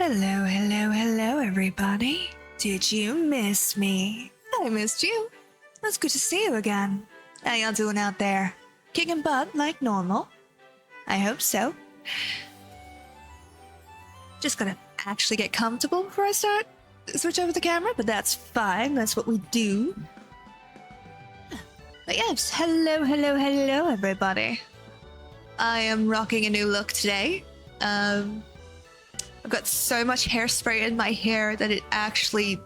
Hello, hello, hello, everybody. Did you miss me? I missed you. It's good to see you again. How y'all doing out there? Kicking butt like normal? I hope so. Just gonna actually get comfortable before I start. Switch over the camera, but that's fine. That's what we do. But yes, hello, hello, hello, everybody. I am rocking a new look today. I've got so much hairspray in my hair that it actually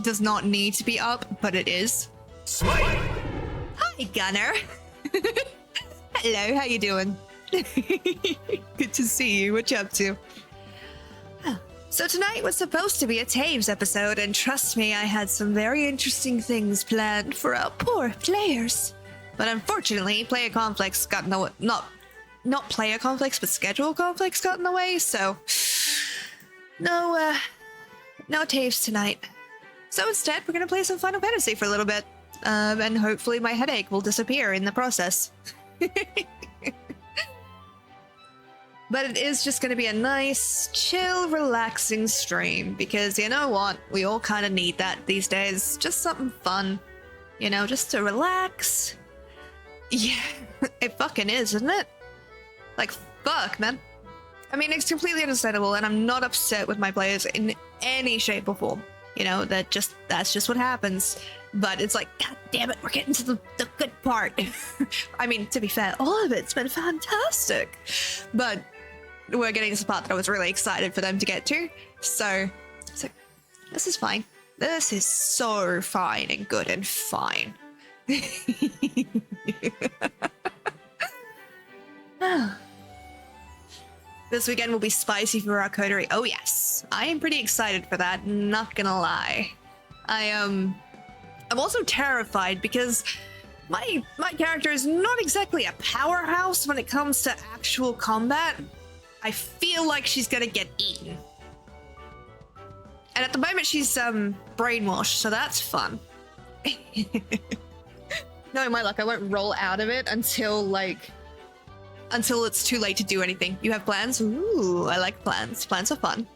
does not need to be up, but it is. Smite! Hi, Gunner. Hello, how you doing? Good to see you. What you up to? So tonight was supposed to be a Taves episode, and trust me, I had some very interesting things planned for our poor players. But unfortunately, player conflicts got in the way. Not player conflicts, but schedule conflicts got in the way, so no Taves tonight. So instead, we're gonna play some Final Fantasy for a little bit, and hopefully my headache will disappear in the process. But it is just gonna be a nice, chill, relaxing stream, because you know what? We all kind of need that these days. Just something fun, you know, just to relax. Yeah, it fucking is, isn't it? Like, fuck, man. I mean, it's completely understandable, and I'm not upset with my players in any shape or form. You know, that's just what happens. But it's like, god damn it, we're getting to the good part. I mean, to be fair, all of it's been fantastic. But we're getting to the part that I was really excited for them to get to. So this is fine. This is so fine and good and fine. This weekend will be spicy for our coterie. Oh yes, I am pretty excited for that, not gonna lie. I'm also terrified because my character is not exactly a powerhouse when it comes to actual combat. I feel like she's gonna get eaten. And at the moment she's brainwashed, so that's fun. Knowing my luck, I won't roll out of it until it's too late to do anything. You have plans? Ooh, I like plans. Plans are fun.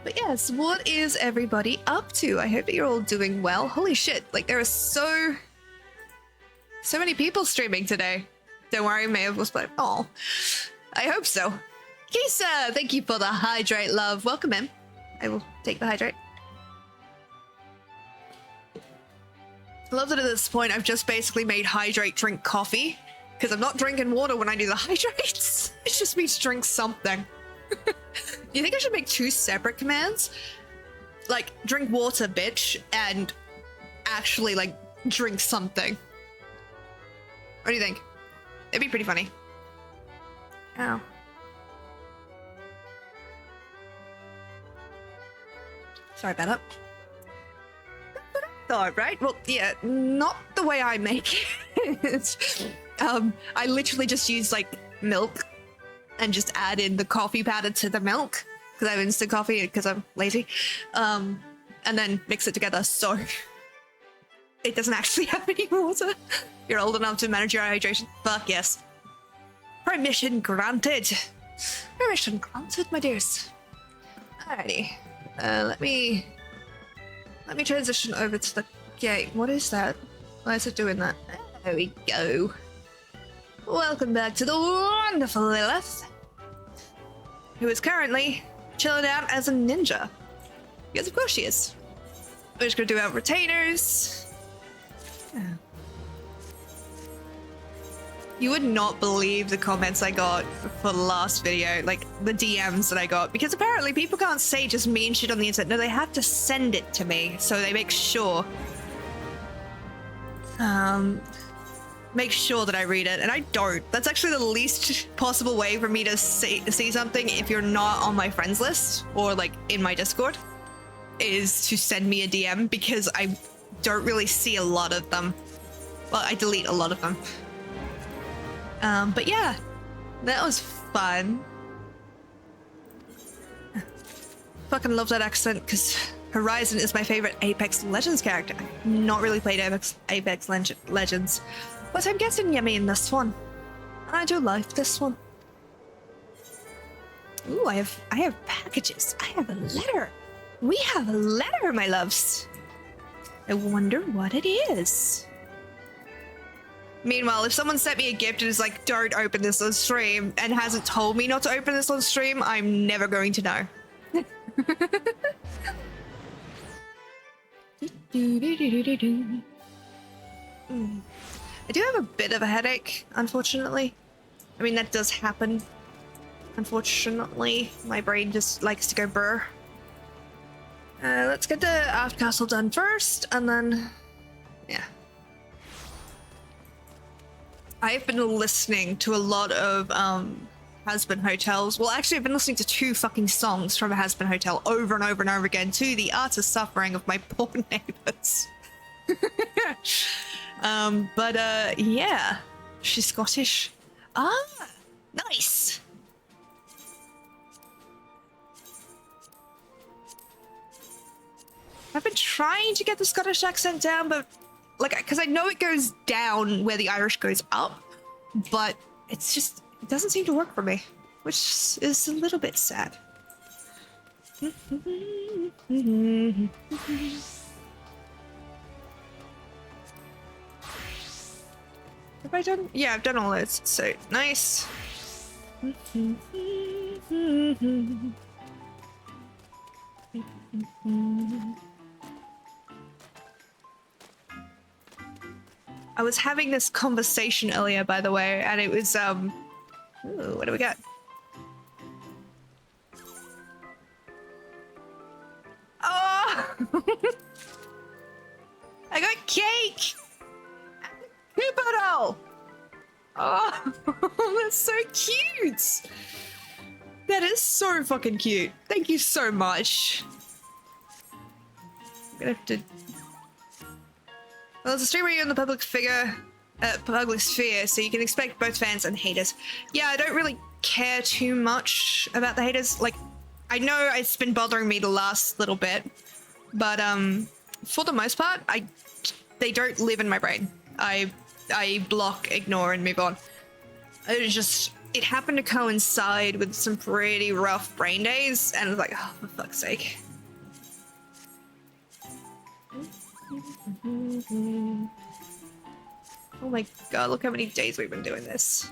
But yes, what is everybody up to? I hope that you're all doing well. Holy shit, like there are so many people streaming today. Don't worry, May have was like, oh, I hope so. Kisa, thank you for the hydrate, love. Welcome in. I will take the hydrate. I love that at this point I've just basically made hydrate drink coffee, because I'm not drinking water when I do the hydrates. It just means drink something. You think I should make two separate commands? Like, drink water, bitch, and actually, like, drink something. What do you think? It'd be pretty funny. Ow. Sorry about that. Thought, right? Well, yeah, not the way I make it. I literally just use like milk and just add in the coffee powder to the milk because I have instant coffee because I'm lazy, and then mix it together so it doesn't actually have any water. You're old enough to manage your hydration. Fuck yes. Permission granted. Permission granted, my dears. Alrighty. Let me transition over to the gate. What is that? Why is it doing that? There we go. Welcome back to the wonderful Lilith, who is currently chilling out as a ninja. Because of course she is. We're just gonna do our retainers. You would not believe the comments I got for the last video, like the DMs that I got, because apparently people can't say just mean shit on the internet. No, they have to send it to me, so they make sure that I read it, and I don't. That's actually the least possible way for me to see something if you're not on my friends list or like in my Discord, is to send me a DM, because I don't really see a lot of them. Well, I delete a lot of them. But yeah, that was fun. Fucking love that accent, because Horizon is my favorite Apex Legends character. I've not really played Apex Legends, but I'm guessing you mean this one. I do like this one. Ooh, I have packages. I have a letter. We have a letter, my loves. I wonder what it is. Meanwhile, if someone sent me a gift and is like, don't open this on stream, and hasn't told me not to open this on stream, I'm never going to know. I do have a bit of a headache, unfortunately. I mean, that does happen. Unfortunately, my brain just likes to go brr. Let's get the Aft Castle done first, and then... yeah. I've been listening to a lot of Has-Been Hotels. Well, actually, I've been listening to 2 fucking songs from a Has-Been Hotel over and over and over again, to the utter suffering of my poor neighbors. Yeah. She's Scottish. Ah, nice. I've been trying to get the Scottish accent down, but like, because I know it goes down where the Irish goes up, but it's just, it doesn't seem to work for me, which is a little bit sad. Have I done? Yeah, I've done all those, so nice. I was having this conversation earlier, by the way, and it was, ooh, what do we got? Oh! I got cake! Coupono! Oh, that's so cute! That is so fucking cute. Thank you so much. I'm gonna have to... Well, it's a streamer you're in the public sphere, so you can expect both fans and haters. Yeah, I don't really care too much about the haters. Like, I know it's been bothering me the last little bit, but for the most part, they don't live in my brain. I block, ignore, and move on. It happened to coincide with some pretty rough brain days, and I was like, oh, for fuck's sake. Oh my god, look how many days we've been doing this.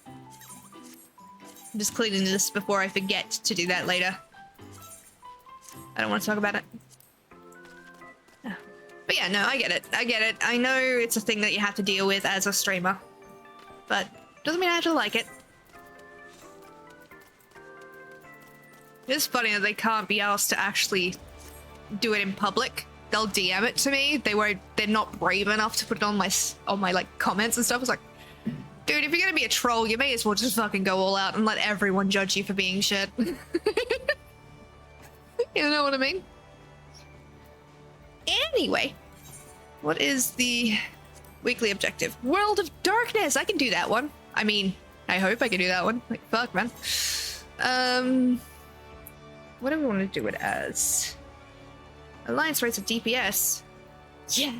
I'm just cleaning this before I forget to do that later. I don't want to talk about it. But yeah, no, I get it. I get it. I know it's a thing that you have to deal with as a streamer, but doesn't mean I have to like it. It's funny that they can't be asked to actually do it in public. They'll DM it to me. They're not brave enough to put it on my like comments and stuff. It's like, dude, if you're gonna be a troll, you may as well just fucking go all out and let everyone judge you for being shit. You know what I mean? Anyway, what is the weekly objective? World of Darkness. I can do that one. I mean, I hope I can do that one. Like, fuck, man. What do we want to do it as? Alliance rates of DPS. Yeah.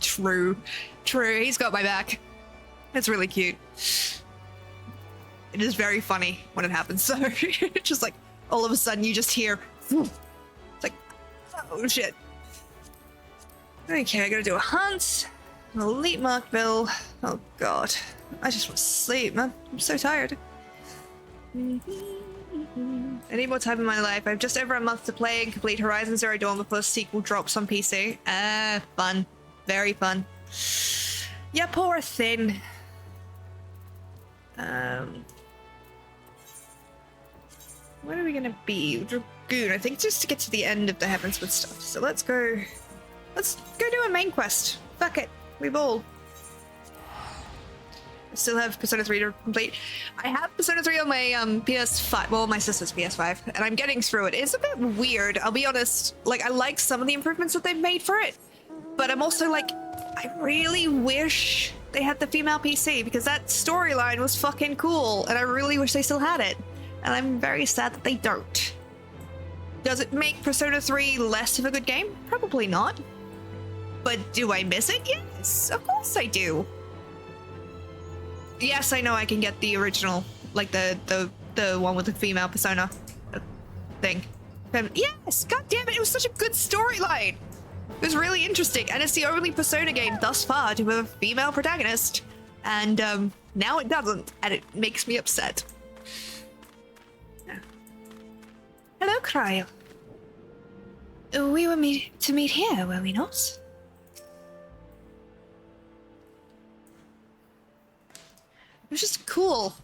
True. He's got my back. It's really cute. It is very funny when it happens. So just like all of a sudden you just hear. It's like, oh shit. Okay, I gotta do a hunt. An elite Markville. Oh god. I just want to sleep, man. I'm so tired. I need more time in my life. I have just over a month to play and complete Horizon Zero Dawn before the sequel drops on PC. Fun. Very fun. Yeah, poor thing. Where are we gonna be? Dragoon, I think, just to get to the end of the Heavensward stuff. So let's go do a main quest. Fuck it. We ball. I still have Persona 3 to complete. I have Persona 3 on my PS5, well, my sister's PS5, and I'm getting through it. It's a bit weird, I'll be honest. Like, I like some of the improvements that they've made for it, but I'm also like, I really wish they had the female PC, because that storyline was fucking cool, and I really wish they still had it. And I'm very sad that they don't. Does it make Persona 3 less of a good game? Probably not. But do I miss it? Yes, of course I do. Yes, I know I can get the original, like the the one with the female persona thing. Yes, god damn it, it was such a good storyline. It was really interesting, and it's the only Persona game thus far to have a female protagonist. And now it doesn't, and it makes me upset. Hello, Cryo. We were to meet here, were we not? It was just cool.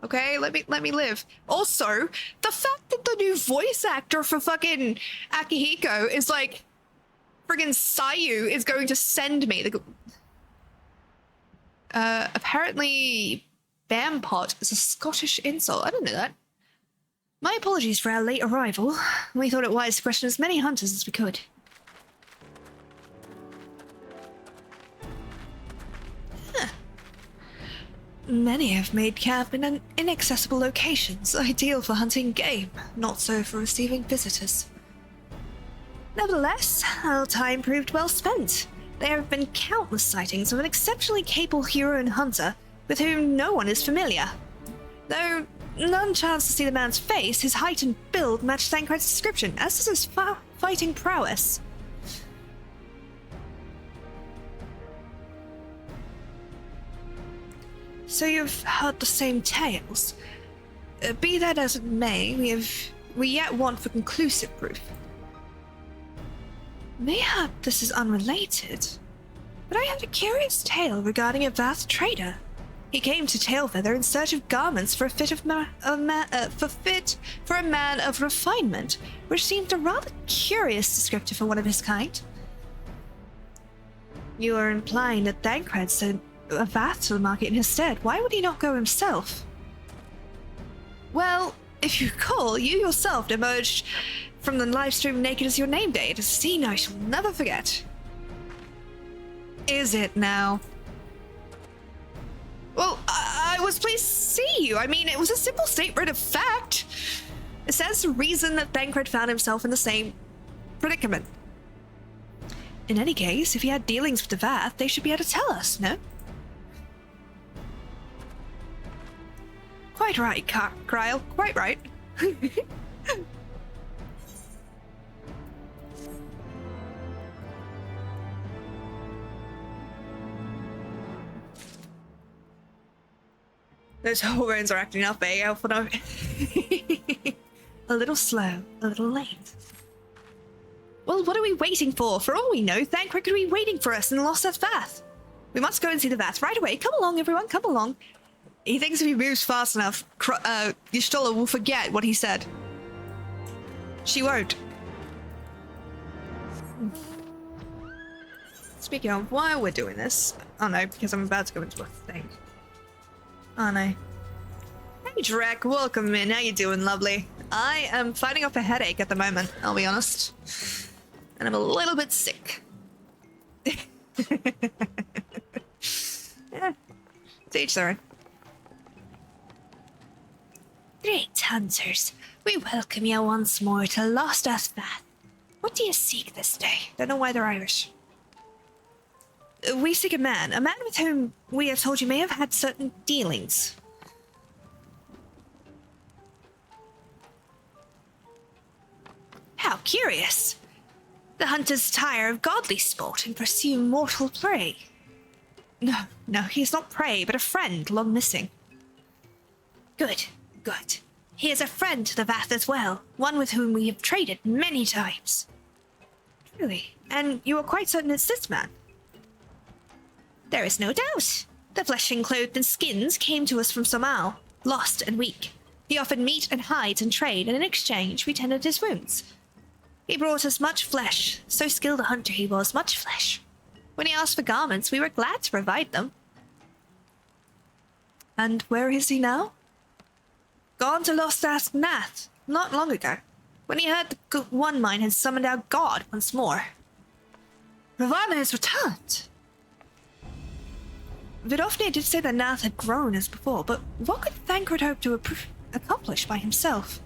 Okay, let me live. Also, the fact that the new voice actor for fucking Akihiko is like, friggin' Sayu is going to send me the. Apparently, Bampot is a Scottish insult. I didn't know that. My apologies for our late arrival. We thought it wise to question as many hunters as we could. Huh. Many have made camp in inaccessible locations, ideal for hunting game, not so for receiving visitors. Nevertheless, our time proved well spent. There have been countless sightings of an exceptionally capable hero and hunter with whom no one is familiar. Though none chance to see the man's face, his height and build match Thancred's description, as does his fighting prowess. So you've heard the same tales. Be that as it may, we yet want for conclusive proof. Mayhap this is unrelated, but I heard a curious tale regarding a vast trader. He came to Tailfeather in search of garments for a man of refinement, which seemed a rather curious descriptor for one of his kind. You are implying that Thancred sent a Vath to the market in his stead. Why would he not go himself? Well, if you recall, you yourself emerged from the livestream naked as your name day. It is a scene I shall never forget. Is it now? Well, I was pleased to see you. I mean, it was a simple statement of fact. It says the reason that Thancred found himself in the same predicament. In any case, if he had dealings with the Vath, they should be able to tell us, no? Quite right, Kryle. Quite right. Those hormones are acting up, eh, Alphino? A little slow, a little late. Well, what are we waiting for? For all we know, Thancred could be waiting for us in the Lost Earth Vath. We must go and see the Vath right away. Come along, everyone, come along. He thinks if he moves fast enough, Y'shtola will forget what he said. She won't. Speaking of, while we're doing this... Oh no, because I'm about to go into a thing. Oh no. Hey Drek, welcome in. How you doing, lovely? I am fighting off a headache at the moment, I'll be honest. And I'm a little bit sick. Yeah, to each their own. Great hunters, we welcome you once more to Lost Earth Vath. What do you seek this day? Don't know why they're Irish. We seek a man with whom we have told you may have had certain dealings. How curious. The hunters tire of godly sport and pursue mortal prey. No, he's not prey, but a friend long missing. Good. He is a friend to the Vath as well, one with whom we have traded many times. Truly, and you are quite certain it's this man? There is no doubt. The flesh enclosed in skins came to us from Somal, lost and weak. He offered meat and hides in trade, and in exchange we tended his wounds. He brought us much flesh, so skilled a hunter he was, much flesh. When he asked for garments, we were glad to provide them. And where is he now? Gone to Lost Earth Nath, not long ago, when he heard the One Mind had summoned our god once more. Ravana has returned. Vidofnir did say that Nath had grown as before, but what could Thancred hope to accomplish by himself?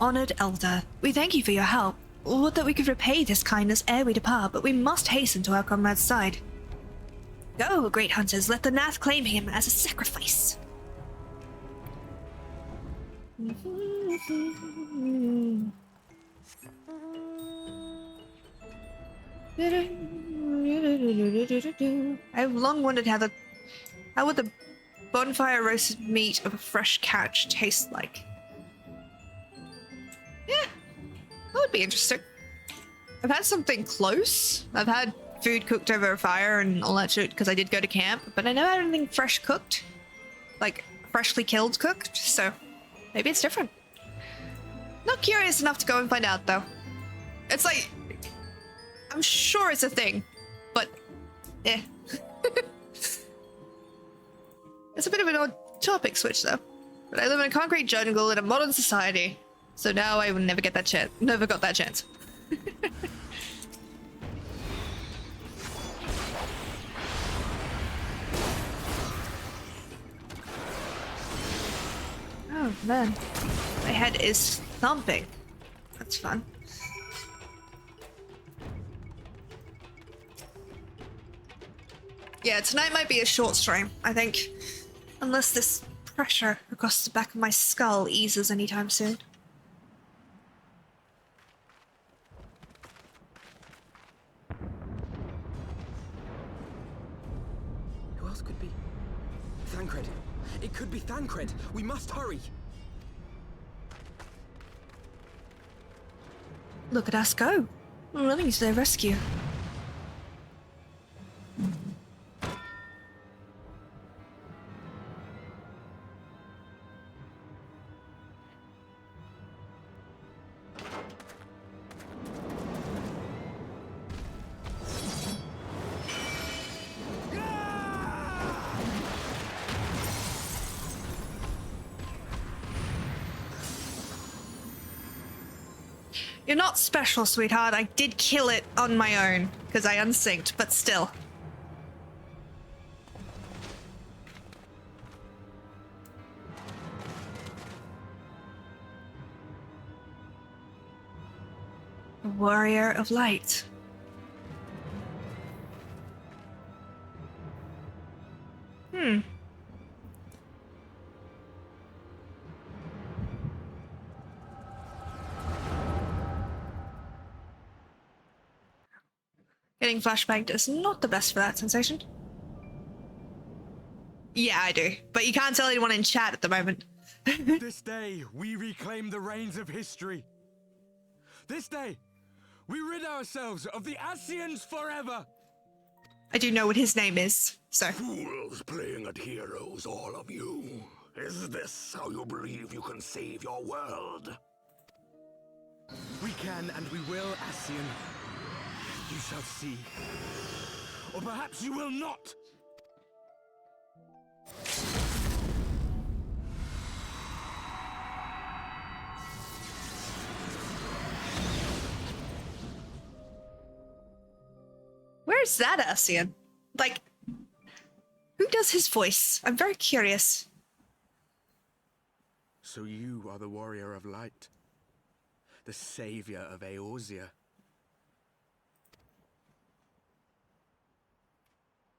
Honored Elder, we thank you for your help. Would that we could repay this kindness ere we depart, but we must hasten to our comrade's side. Go, great hunters, let the Nath claim him as a sacrifice. I've long wondered how would the bonfire roasted meat of a fresh catch taste like? Yeah, that would be interesting. I've had something close. I've had food cooked over a fire and all that shit because I did go to camp, but I never had anything fresh cooked. Like, freshly killed cooked, so maybe it's different. Not curious enough to go and find out, though. It's like, I'm sure it's a thing, but eh. It's a bit of an odd topic switch, though. But I live in a concrete jungle in a modern society, so now I will never get that chance. Never got that chance. Oh man, my head is thumping. That's fun. Yeah, tonight might be a short stream, I think. Unless this pressure across the back of my skull eases anytime soon. Who else could be? Thancred. It could be Thancred. We must hurry. Look at us go. We're running to their rescue. You're not special, sweetheart. I did kill it on my own because I unsynced, but still. A warrior of light. Getting flashbanged is not the best for that sensation. Yeah, I do. But you can't tell anyone in chat at the moment. This day, we reclaim the reins of history. This day, we rid ourselves of the Ascians forever. I do know what his name is, so. Fools playing at heroes, all of you. Is this how you believe you can save your world? We can and we will, Ascian. You shall see. Or perhaps you will not. Where's that Ascian? Like, who does his voice? I'm very curious. So you are the warrior of light. The savior of Eorzea.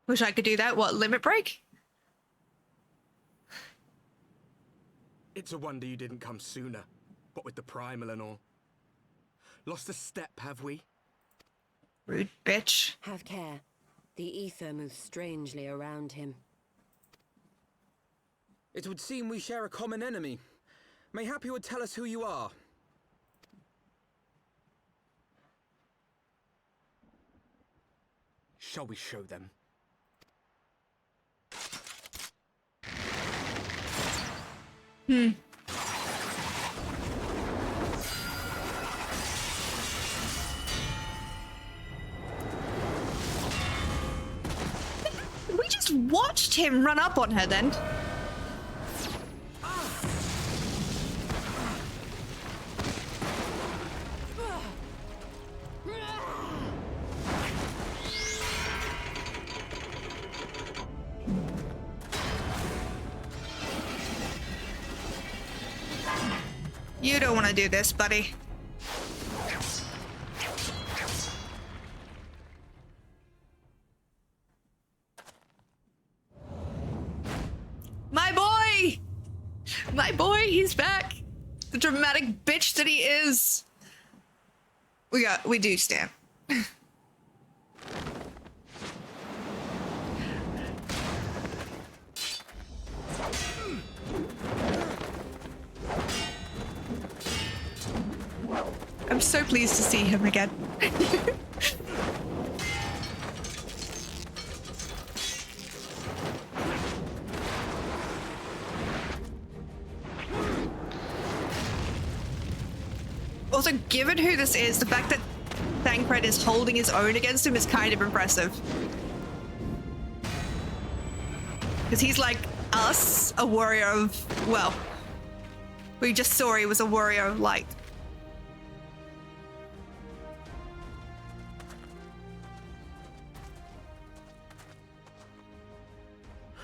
Wish I could do that. What, limit break? It's a wonder you didn't come sooner, what with the primal and all. Lost a step, have we? Rude bitch. Have care. The ether moves strangely around him. It would seem we share a common enemy. Mayhap you would tell us who you are. Shall we show them? We just watched him run up on her then. You don't want to do this, buddy. My boy! My boy, he's back. The dramatic bitch that he is. We do stand. I'm so pleased to see him again. Also, given who this is, the fact that Thancred is holding his own against him is kind of impressive. Because he's like us, a warrior of, well, we just saw he was a warrior of light.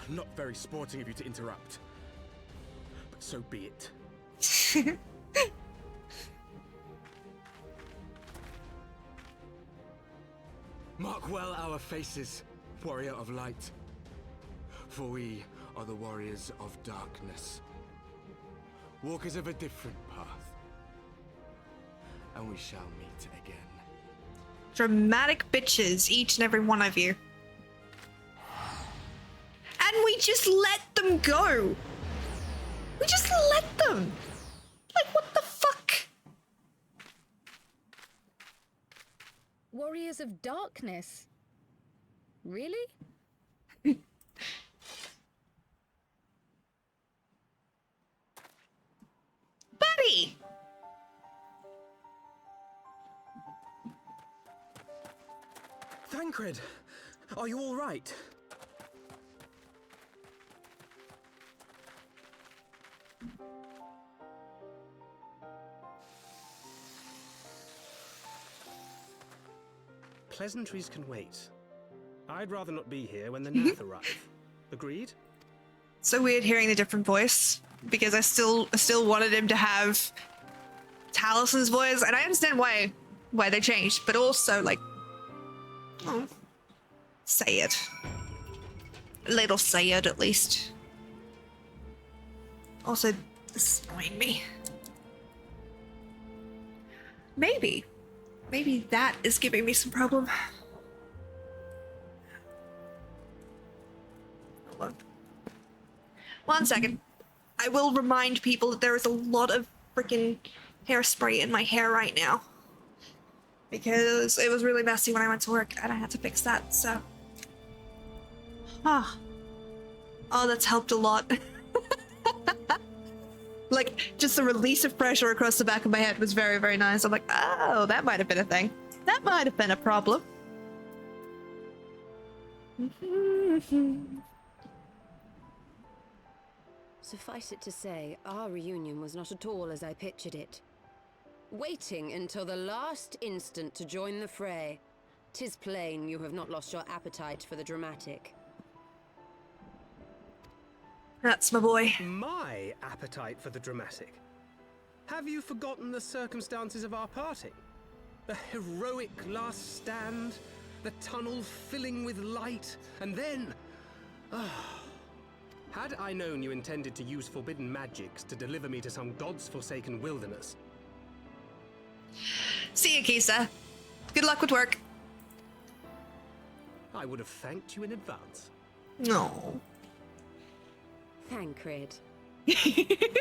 Not very sporting of you to interrupt. But so be it. Mark well our faces, warrior of light. For we are the warriors of darkness. Walkers of a different path. And we shall meet again. Dramatic bitches, each and every one of you. And we just let them go. We just let them. Like, what the fuck? Warriors of darkness? Really? Buddy! Thancred, are you all right? Pleasantries can wait. I'd rather not be here when the Nath arrive. Agreed? So weird hearing the different voice, because I still wanted him to have Talison's voice, and I understand why they changed, but also like, oh, say it. Little say it at least. Also, this is annoying me. Maybe that is giving me some problem. Hold on. 1 second. I will remind people that there is a lot of freaking hairspray in my hair right now. Because it was really messy when I went to work and I had to fix that, so. Oh, that's helped a lot. Like, just the release of pressure across the back of my head was very, very nice. I'm like, oh, that might have been a thing. That might have been a problem. Suffice it to say, our reunion was not at all as I pictured it. Waiting until the last instant to join the fray. 'Tis plain you have not lost your appetite for the dramatic. That's my boy. My appetite for the dramatic. Have you forgotten the circumstances of our parting? The heroic last stand, the tunnel filling with light, and then... Had I known you intended to use forbidden magics to deliver me to some god's forsaken wilderness... See you, Kisa. Good luck with work. I would have thanked you in advance. No. Thancred. Could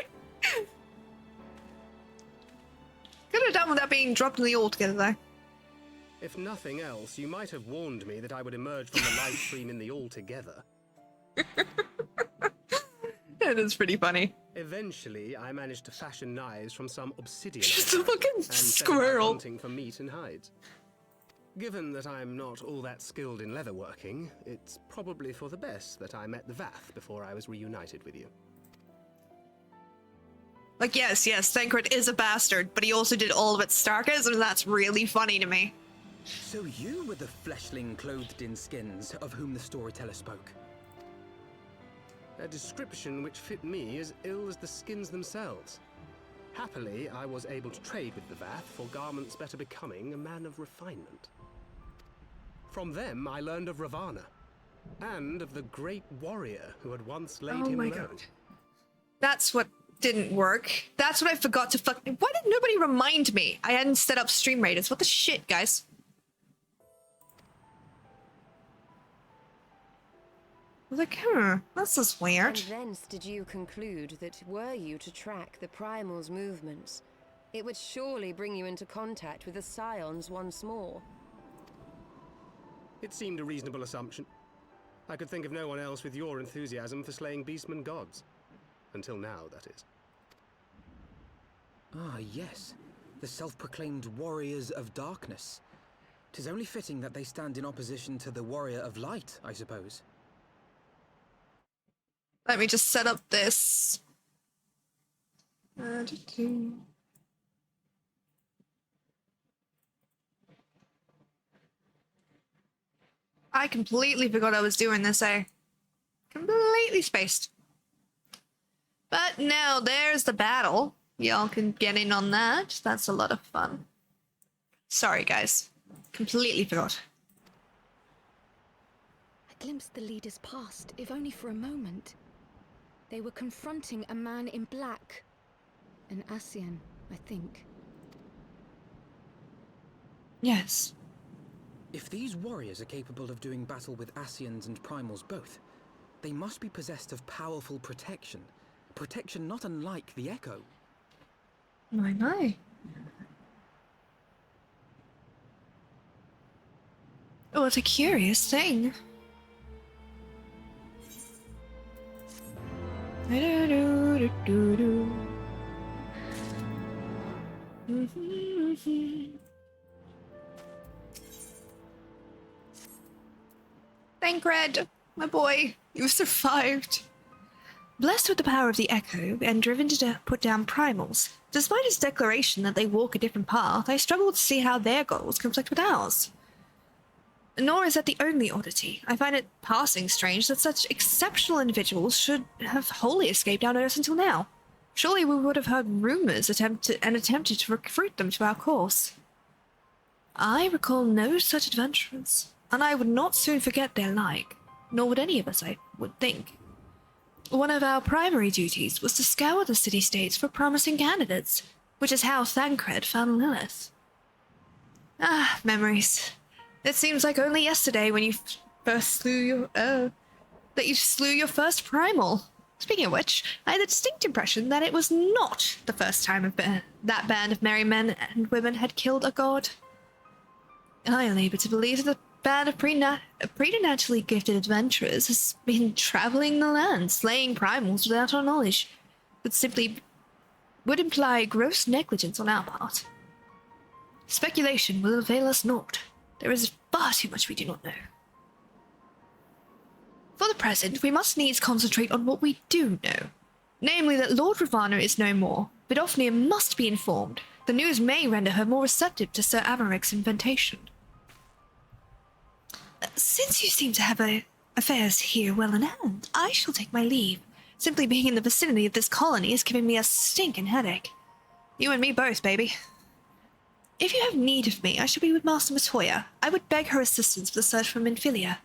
have done without being dropped in the altogether, though. If nothing else, you might have warned me that I would emerge from the live stream in the all together. It is pretty funny. Eventually, I managed to fashion knives from some obsidian Just a item fucking and set about squirrel. hunting for meat and hides. Given that I'm not all that skilled in leatherworking, it's probably for the best that I met the Vath before I was reunited with you. Like, yes, Thancred is a bastard, but he also did all of its sarcasm, and that's really funny to me. So you were the fleshling clothed in skins of whom the storyteller spoke. A description which fit me as ill as the skins themselves. Happily, I was able to trade with the Vath for garments better becoming a man of refinement. From them, I learned of Ravana, and of the great warrior who had once laid Oh him my low. god. That's what didn't work. That's what I forgot to fuck. Why did nobody remind me? I hadn't set up stream raiders. What the shit, guys? I was like, that's just weird. And thence did you conclude that were you to track the Primal's movements, it would surely bring you into contact with the Scions once more? It seemed a reasonable assumption. I could think of no one else with your enthusiasm for slaying beastmen gods. Until now, that is. Ah, yes. The self-proclaimed Warriors of Darkness. 'Tis only fitting that they stand in opposition to the Warrior of Light, I suppose. Let me just set up this. I completely forgot I was doing this, completely spaced. But now there's the battle. Y'all can get in on that. That's a lot of fun. Sorry, guys. Completely forgot. I glimpsed the leaders past, if only for a moment. They were confronting a man in black. An Ascian, I think. Yes. If these warriors are capable of doing battle with Ascians and Primals both, they must be possessed of powerful protection. Protection not unlike the Echo. My. Oh, what a curious thing. Thank Red, my boy. You survived. Blessed with the power of the Echo and driven to put down primals, despite his declaration that they walk a different path, I struggle to see how their goals conflict with ours. Nor is that the only oddity. I find it passing strange that such exceptional individuals should have wholly escaped our notice until now. Surely we would have heard rumors attempted to recruit them to our cause. I recall no such adventurers, and I would not soon forget their like, nor would any of us, I would think. One of our primary duties was to scour the city-states for promising candidates, which is how Thancred found Lilith. Ah, memories. It seems like only yesterday when you first slew your, that you slew your first primal. Speaking of which, I had a distinct impression that it was not the first time that band of merry men and women had killed a god. I am able to believe that the band of preternaturally gifted adventurers has been traveling the land, slaying primals without our knowledge, but simply would imply gross negligence on our part. Speculation will avail us naught. There is far too much we do not know. For the present, we must needs concentrate on what we do know. Namely that Lord Ravana is no more, but Ophnia must be informed. The news may render her more receptive to Sir Amaric's invitation. Since you seem to have affairs here well in hand, I shall take my leave. Simply being in the vicinity of this colony is giving me a stinking headache. You and me both, baby. If you have need of me, I shall be with Master Matoya. I would beg her assistance for the search for Minfilia.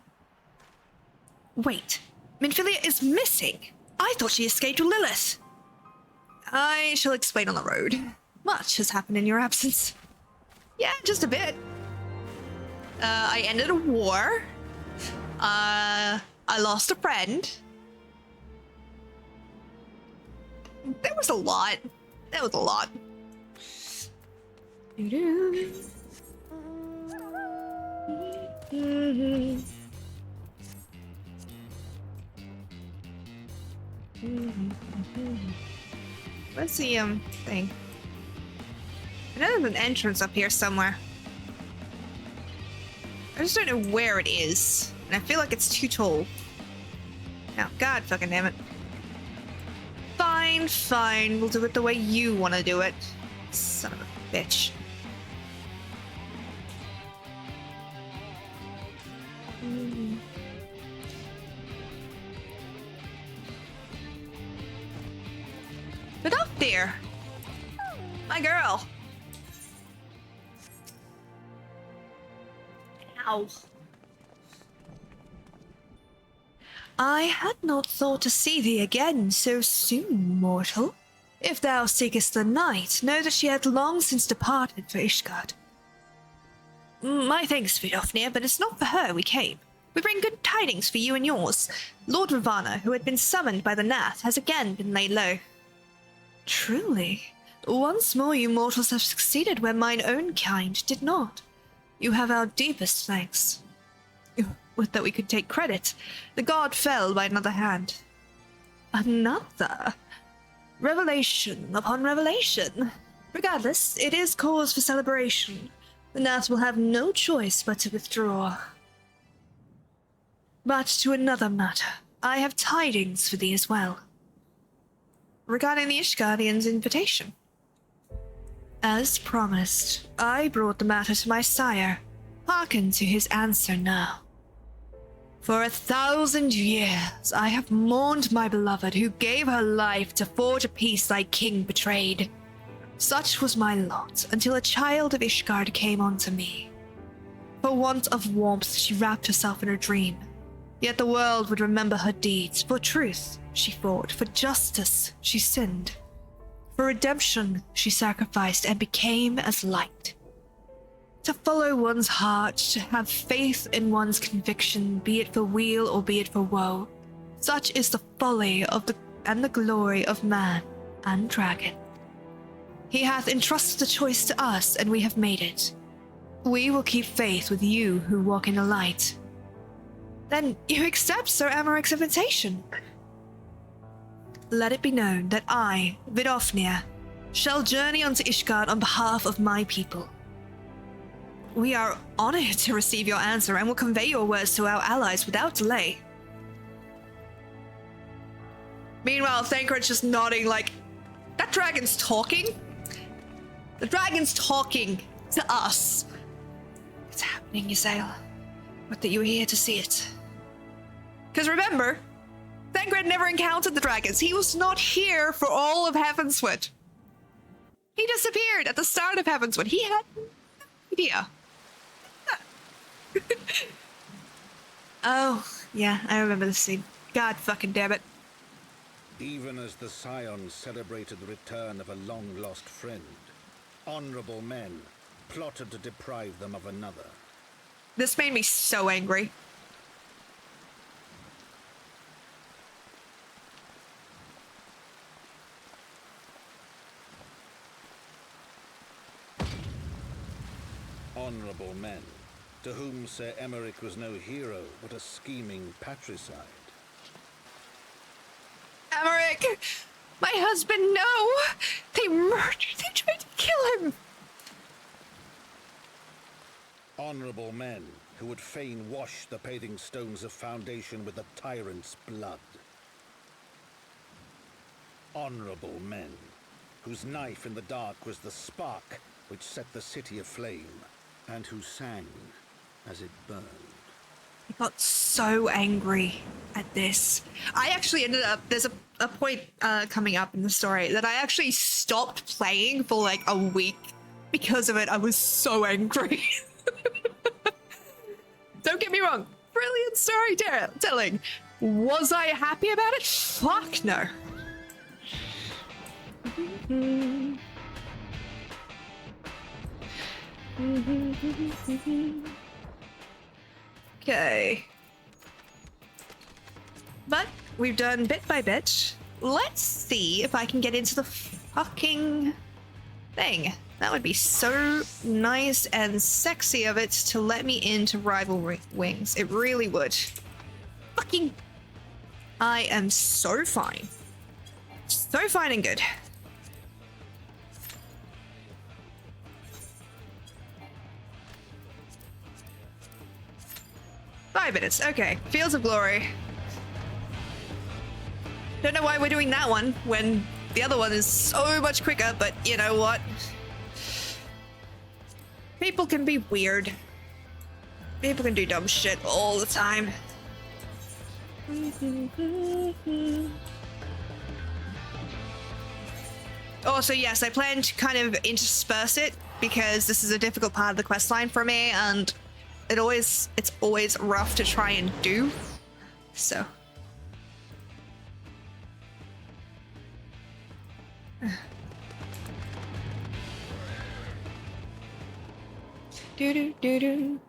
Wait, Minfilia is missing! I thought she escaped with Lilith! I shall explain on the road. Much has happened in your absence. Yeah, just a bit. I ended a war. I lost a friend. There was a lot. That was a lot. What's the thing? I know there's an entrance up here somewhere. I just don't know where it is, and I feel like it's too tall. Oh, God fucking damn it. Fine, fine. We'll do it the way you want to do it. Son of a bitch. But up there! My girl! Ow. I had not thought to see thee again so soon, mortal. If thou seekest the night, know that she hath long since departed for Ishgard. My thanks, Vidofnir, but it's not for her we came. We bring good tidings for you and yours. Lord Ravana, who had been summoned by the Nath, has again been laid low. Truly, once more you mortals have succeeded where mine own kind did not. You have our deepest thanks. Would that we could take credit. The god fell by another hand. Another? Revelation upon revelation. Regardless, it is cause for celebration. The Nath will have no choice but to withdraw. But to another matter, I have tidings for thee as well. Regarding the Ishgardians' invitation. As promised, I brought the matter to my sire. Hearken to his answer now. For 1,000 years I have mourned my beloved who gave her life to forge a peace thy king betrayed. Such was my lot until a child of Ishgard came unto me. For want of warmth she wrapped herself in her dream. Yet the world would remember her deeds. For truth she fought, for justice she sinned. For redemption she sacrificed and became as light. To follow one's heart, to have faith in one's conviction, be it for weal or be it for woe. Such is the folly of the glory of man and dragon. He hath entrusted the choice to us, and we have made it. We will keep faith with you who walk in the light. Then you accept Sir Amaric's invitation. Let it be known that I, Vidofnir, shall journey unto Ishgard on behalf of my people. We are honored to receive your answer and will convey your words to our allies without delay. Meanwhile, Thancred's just nodding like, that dragon's talking? The dragon's talking to us. It's happening, Ysael. But that you were here to see it. Because remember, Thancred never encountered the dragons. He was not here for all of Heavensward. He disappeared at the start of Heavensward. He had no idea. Oh, yeah, I remember this scene. God fucking damn it. Even as the Scions celebrated the return of a long-lost friend, honorable men plotted to deprive them of another. This made me so angry. Honorable men, to whom Sir Emeric was no hero, but a scheming patricide. Emeric! My husband, no! They tried to kill him! Honorable men, who would fain wash the paving stones of foundation with the tyrant's blood. Honorable men, whose knife in the dark was the spark which set the city aflame, and who sang as it burned. I got so angry at this. I actually ended up, there's a point coming up in the story that I actually stopped playing for like a week because of it. I was so angry. Don't get me wrong, brilliant storytelling. Was I happy about it? Fuck no. Okay. But we've done bit by bit. Let's see if I can get into the fucking thing. That would be so nice and sexy of it to let me into Rival Wings. It really would. Fucking... I am so fine. So fine and good. Five minutes. Okay. Fields of Glory. Don't know why we're doing that one when the other one is so much quicker, but you know what? People can be weird. People can do dumb shit all the time. Also, yes, I plan to kind of intersperse it because this is a difficult part of the questline for me, and it's always rough to try and do. So. Do-do-do-do.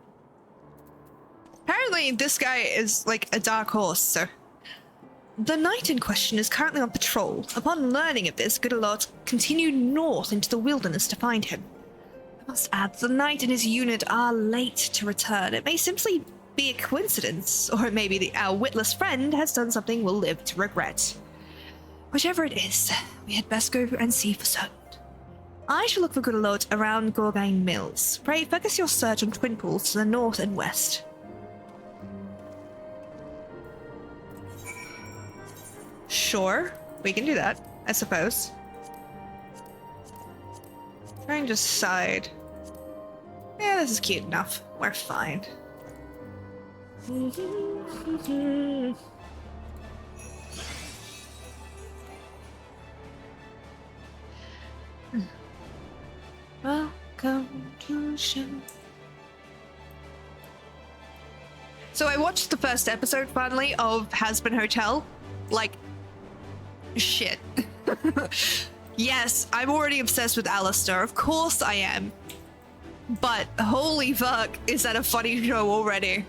Apparently, this guy is like a dark horse, so. The knight in question is currently on patrol. Upon learning of this, Goodalot continued north into the wilderness to find him. I must add, the knight and his unit are late to return. It may simply be a coincidence, or it may be our witless friend has done something we'll live to regret. Whichever it is, we had best go and see for certain. I shall look for Goodalot around Gorgain Mills. Pray focus your search on Twin Pools to the north and west. Sure, we can do that, I suppose. Try and just side. Yeah, this is cute enough. We're fine. Welcome to the show. So I watched the first episode finally of Hazbin Hotel. Like, shit. Yes, I'm already obsessed with Alistair. Of course I am. But holy fuck, is that a funny show already?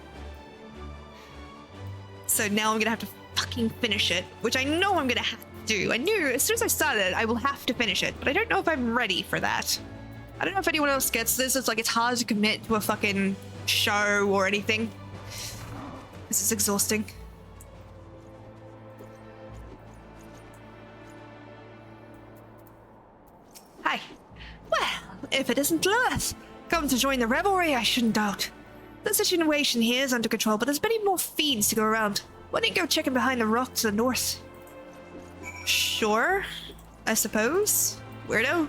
So now I'm gonna have to fucking finish it, which I know I'm gonna have to do. I knew as soon as I started it, I will have to finish it, but I don't know if I'm ready for that. I don't know if anyone else gets this. It's like it's hard to commit to a fucking show or anything. This is exhausting. Hi. Well, if it isn't Lilith, come to join the revelry, I shouldn't doubt. The situation here is under control, but there's many more fiends to go around. Why don't you go checking behind the rock to the north? Sure, I suppose. Weirdo.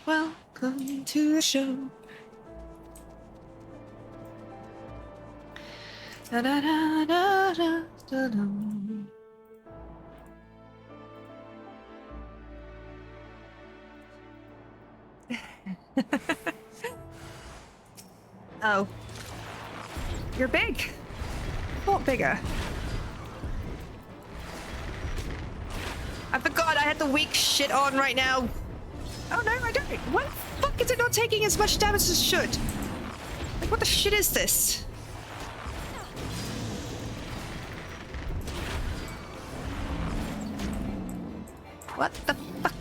Welcome to the show. Da da da da da da da. Oh. You're big. Not bigger. I forgot I had the weak shit on right now. Oh no, I don't. Why the fuck is it not taking as much damage as it should? Like, what the shit is this? What the fuck?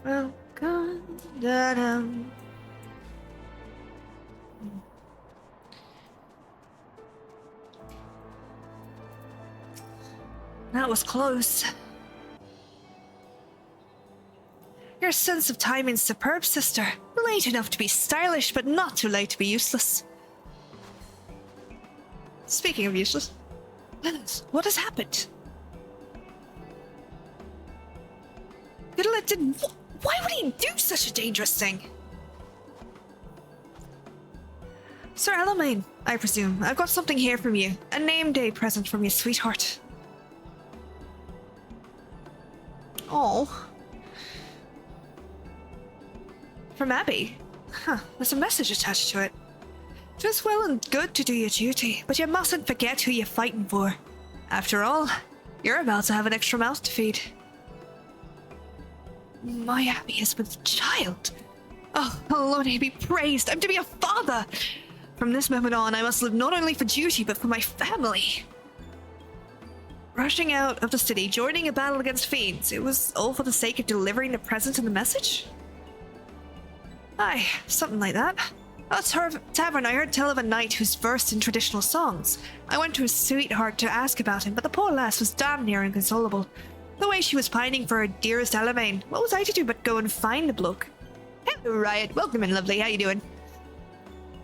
Welcome, da-da. That was close. Your sense of timing's superb, sister. Late enough to be stylish, but not too late to be useless. Speaking of useless, Lilith, what has happened? Goodalot did. Why would he do such a dangerous thing? Sir Elamain, I presume. I've got something here from you. A name day present from your sweetheart. Oh. From Abby? Huh, there's a message attached to it. 'Tis well and good to do your duty, but you mustn't forget who you're fighting for. After all, you're about to have an extra mouth to feed. My Abby is with child. Oh, Lord, be praised. I'm to be a father. From this moment on, I must live not only for duty, but for my family. Rushing out of the city, joining a battle against fiends, it was all for the sake of delivering the present and the message? Aye, something like that. At a tavern, I heard tell of a knight who's versed in traditional songs. I went to his sweetheart to ask about him, but the poor lass was damn near inconsolable. The way she was pining for her dearest Elamain, what was I to do but go and find the bloke? Hello, Riot. Welcome in, lovely. How you doing?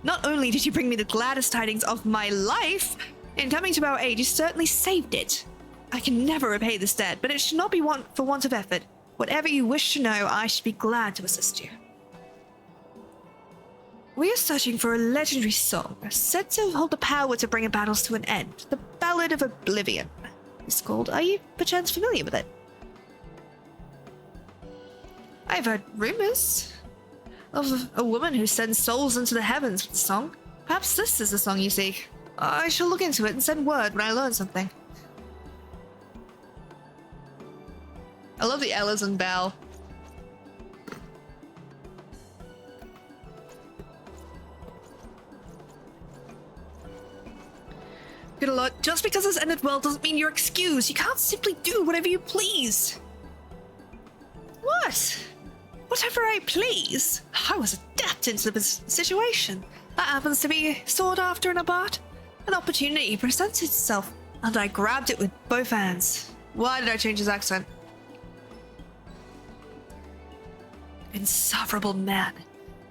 Not only did you bring me the gladdest tidings of my life, in coming to our aid, you certainly saved it. I can never repay this debt, but it should not be for want of effort. Whatever you wish to know, I should be glad to assist you. We are searching for a legendary song, said to hold the power to bring battles to an end. The Ballad of Oblivion. It's called. Are you perchance familiar with it? I've heard rumors of a woman who sends souls into the heavens with the song. Perhaps this is the song you seek. I shall look into it and send word when I learn something. I love the Ellis and Bell. Good lord, just because this ended well doesn't mean you're excused. You can't simply do whatever you please. What? Whatever I please? I was adapted to this situation. That happens to be sought after in a bot. An opportunity presents itself, and I grabbed it with both hands. Why did I change his accent? Insufferable man.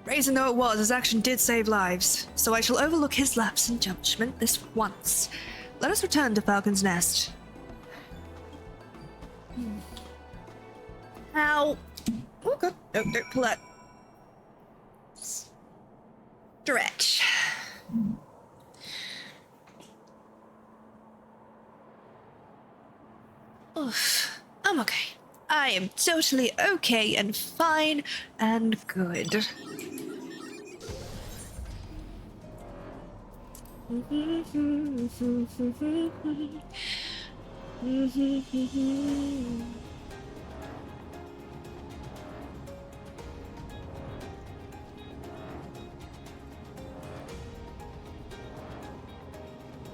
Brazen though it was, his action did save lives, so I shall overlook his lapse in judgment this once. Let us return to Falcon's Nest. Ow! Oh god, no, don't pull that. Stretch. Oof, I'm okay. I am totally okay and fine and good.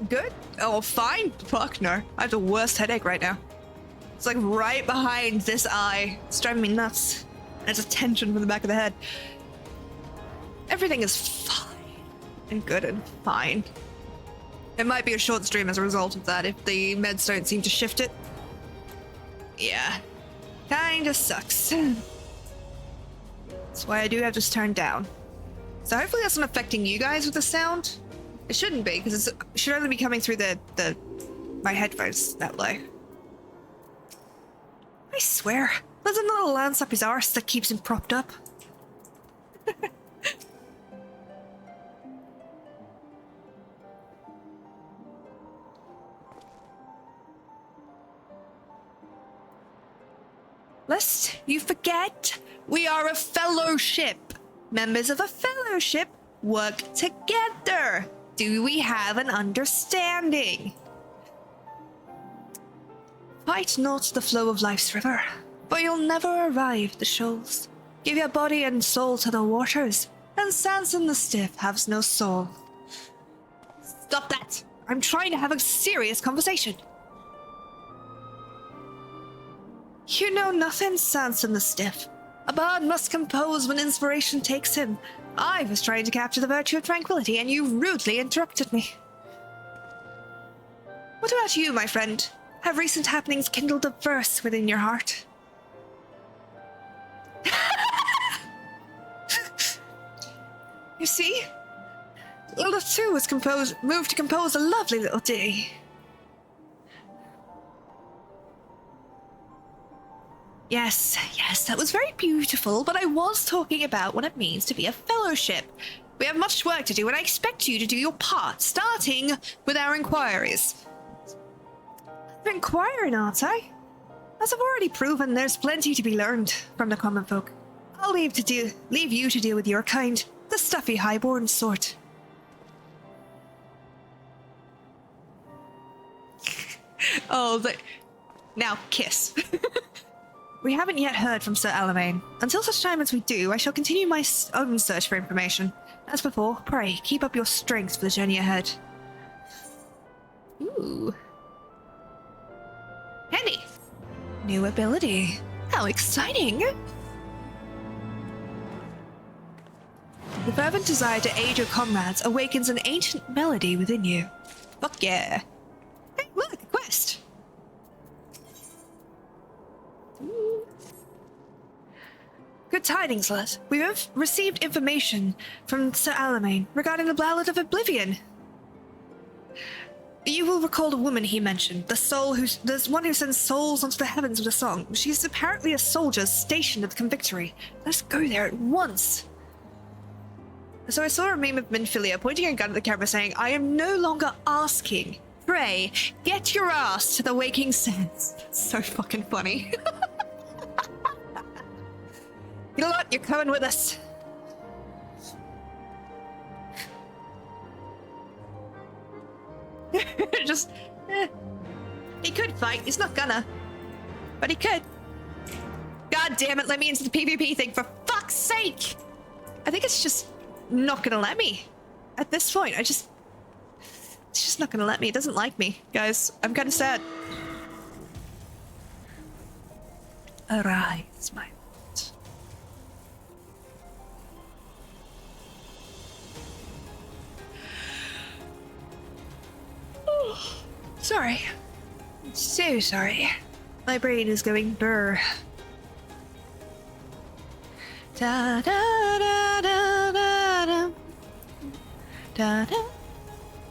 Good? Oh, fine? Fuck no. I have the worst headache right now. It's like right behind this eye. It's driving me nuts. There's a tension from the back of the head. Everything is fine and good and fine. It might be a short stream as a result of that if the meds don't seem to shift it. Yeah. Kinda sucks. That's why I do have this turned down. So hopefully that's not affecting you guys with the sound. It shouldn't be, because it should only be coming through my headphones that way. I swear, there's a little lance up his arse that keeps him propped up. Lest you forget, we are a fellowship. Members of a fellowship work together. Do we have an understanding? Fight not the flow of life's river, for you'll never arrive at the shoals. Give your body and soul to the waters, and Sanson the Stiff has no soul. Stop that! I'm trying to have a serious conversation. You know nothing, Sanson the Stiff. A bard must compose when inspiration takes him. I was trying to capture the virtue of tranquility, and you rudely interrupted me. What about you, my friend? Have recent happenings kindled a verse within your heart? You see? Lilith too was moved to compose a lovely little ditty. Yes, that was very beautiful, but I was talking about what it means to be a fellowship. We have much work to do, and I expect you to do your part, starting with our inquiries. I'm inquiring, aren't I? As I've already proven, there's plenty to be learned from the common folk. I'll leave you to deal with your kind, the stuffy highborn sort. Now kiss. We haven't yet heard from Sir Alamein. Until such time as we do, I shall continue my own search for information. As before, pray, keep up your strength for the journey ahead. Ooh. Handy. New ability. How exciting! The fervent desire to aid your comrades awakens an ancient melody within you. Fuck yeah. Hey, look, a quest! Good tidings, lad. We have received information from Sir Alamein regarding the Ballad of Oblivion. You will recall the woman he mentioned, there's one who sends souls onto the heavens with a song. She's apparently a soldier stationed at the Convictory. Let's go there at once. So I saw a meme of Minfilia pointing a gun at the camera saying, I am no longer asking. Pray, get your ass to the waking sense. So fucking funny. You know what? You're coming with us. He could fight. He's not gonna. But he could. God damn it, let me into the PvP thing for fuck's sake! I think it's just not gonna let me. At this point, it's just not gonna let me. It doesn't like me, guys. I'm kind of sad. Arise, my lord. Oh, sorry. So sorry. My brain is going burr. Da da da da da da da da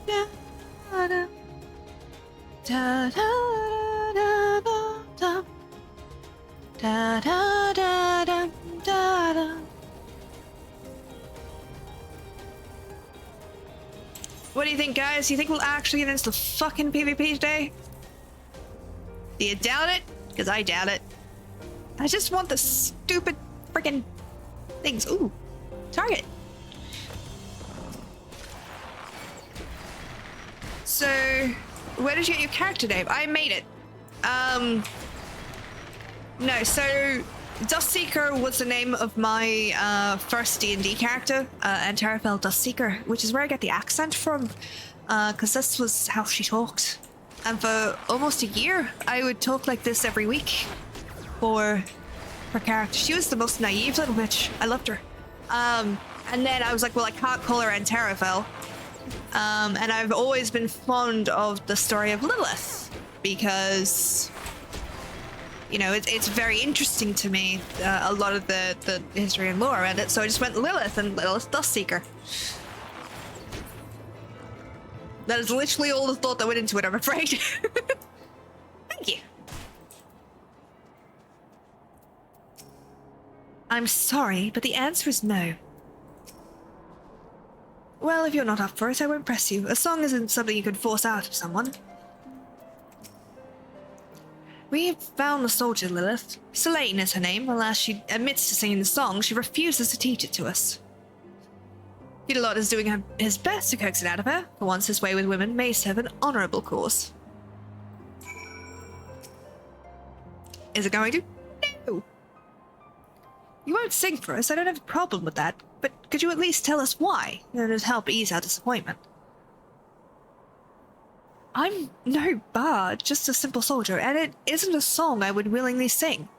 da da da da da da da da da da da. What do you think, guys? You think we'll actually get into the fucking PvP today? Do you doubt it? Because I doubt it. I just want the stupid freaking things. Ooh, target. So, where did you get your character name? I made it. No, so Dustseeker was the name of my first D&D character, Antarafel Dustseeker, which is where I get the accent from, because this was how she talked. And for almost a year, I would talk like this every week for her character. She was the most naive little bitch. I loved her. And then I was like, well, I can't call her Antarafel. And I've always been fond of the story of Lilith because, you know, it's very interesting to me, a lot of the history and lore around it. So I just went Lilith and Lilith Dustseeker. That is literally all the thought that went into it, I'm afraid. Thank you. I'm sorry, but the answer is no. Well, if you're not up for it, I won't press you. A song isn't something you can force out of someone. We have found the soldier, Lilith. Selene is her name. Alas, she admits to singing the song. She refuses to teach it to us. Peterlot is doing his best to coax it out of her. For once, his way with women may serve an honorable cause. Is it going to? No. You won't sing for us. I don't have a problem with that. But could you at least tell us why? It'd help ease our disappointment. I'm no bard, just a simple soldier, and it isn't a song I would willingly sing.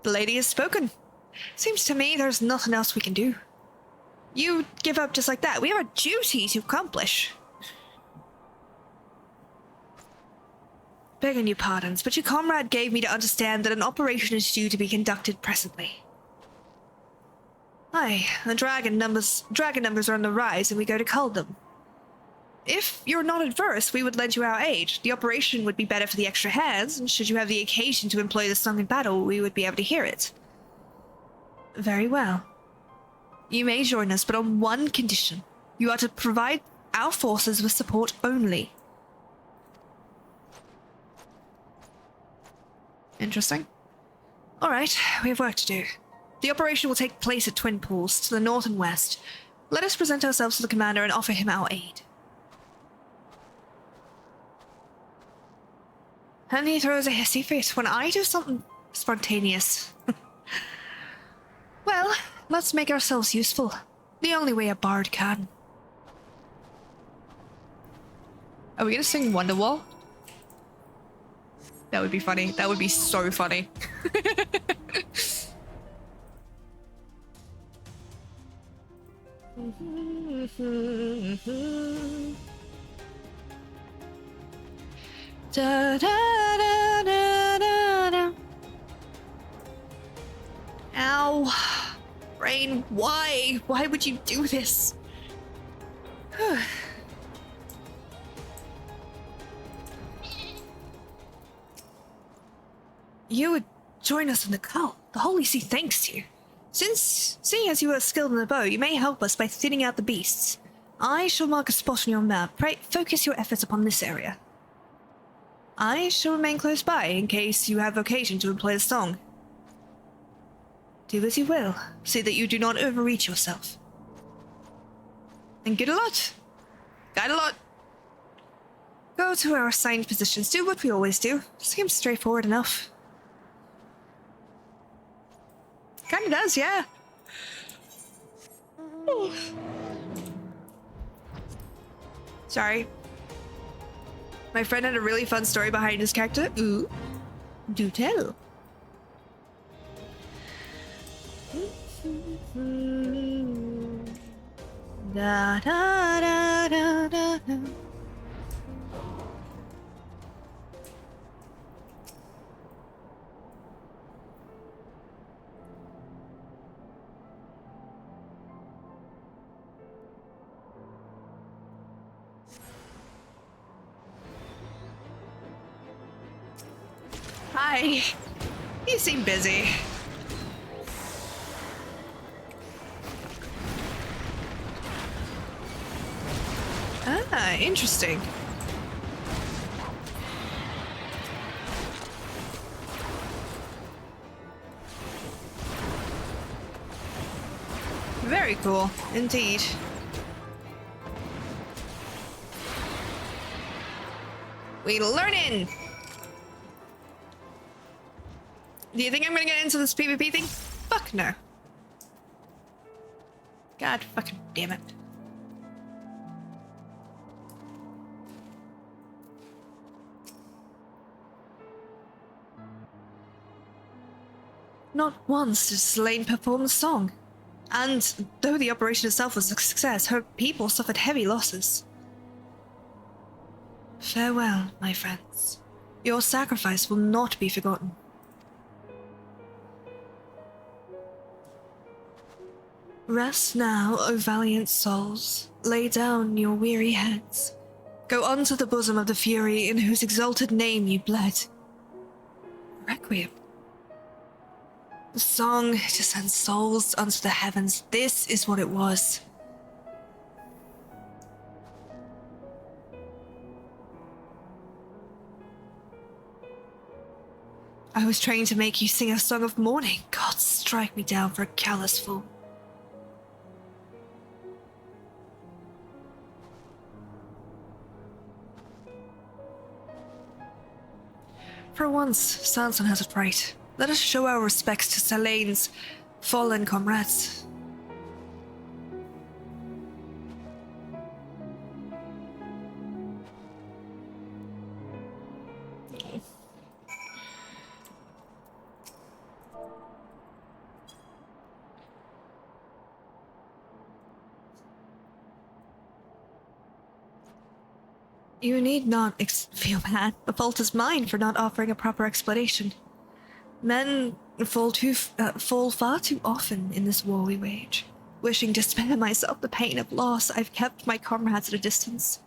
The lady has spoken. Seems to me there's nothing else we can do. You give up just like that. We have a duty to accomplish. Begging your pardons, but your comrade gave me to understand that an operation is due to be conducted presently. Aye, the dragon numbers are on the rise and we go to cull them. If you're not adverse, we would lend you our aid. The operation would be better for the extra hands, and should you have the occasion to employ the song in battle, we would be able to hear it. Very well. You may join us, but on one condition. You are to provide our forces with support only. Interesting. Alright, we have work to do. The operation will take place at Twin Pools, to the north and west. Let us present ourselves to the commander and offer him our aid. And he throws a hissy fit when I do something spontaneous. Well, let's make ourselves useful. The only way a bard can. Are we gonna sing Wonderwall? That would be funny. That would be so funny. Da, da, da, da, da, da. Ow. Rain, why? Why would you do this? You would join us in the cult. The Holy See thanks you. Seeing as you are skilled in the bow, you may help us by thinning out the beasts. I shall mark a spot on your map. Pray, focus your efforts upon this area. I shall remain close by in case you have occasion to employ the song. Do as you will. See that you do not overreach yourself. And good a lot. Guide a lot. Go to our assigned positions. Do what we always do. Seems straightforward enough. Kinda does, yeah. Sorry. My friend had a really fun story behind his character. Ooh. Do tell. Da da da da da da. Hi. You seem busy. Ah, interesting. Very cool, indeed. We learning! Do you think I'm gonna get into this PvP thing? Fuck no. God fucking damn it. Not once did Selene perform the song. And though the operation itself was a success, her people suffered heavy losses. Farewell, my friends. Your sacrifice will not be forgotten. Rest now, O valiant souls. Lay down your weary heads. Go unto the bosom of the Fury in whose exalted name you bled. Requiem. The song to send souls unto the heavens. This is what it was. I was trained to make you sing a song of mourning. God strike me down for a callous fool. For once, Sanson has it right. Let us show our respects to Selene's fallen comrades. You need not feel bad. The fault is mine for not offering a proper explanation. Men fall far too often in this war we wage. Wishing to spare myself the pain of loss, I've kept my comrades at a distance.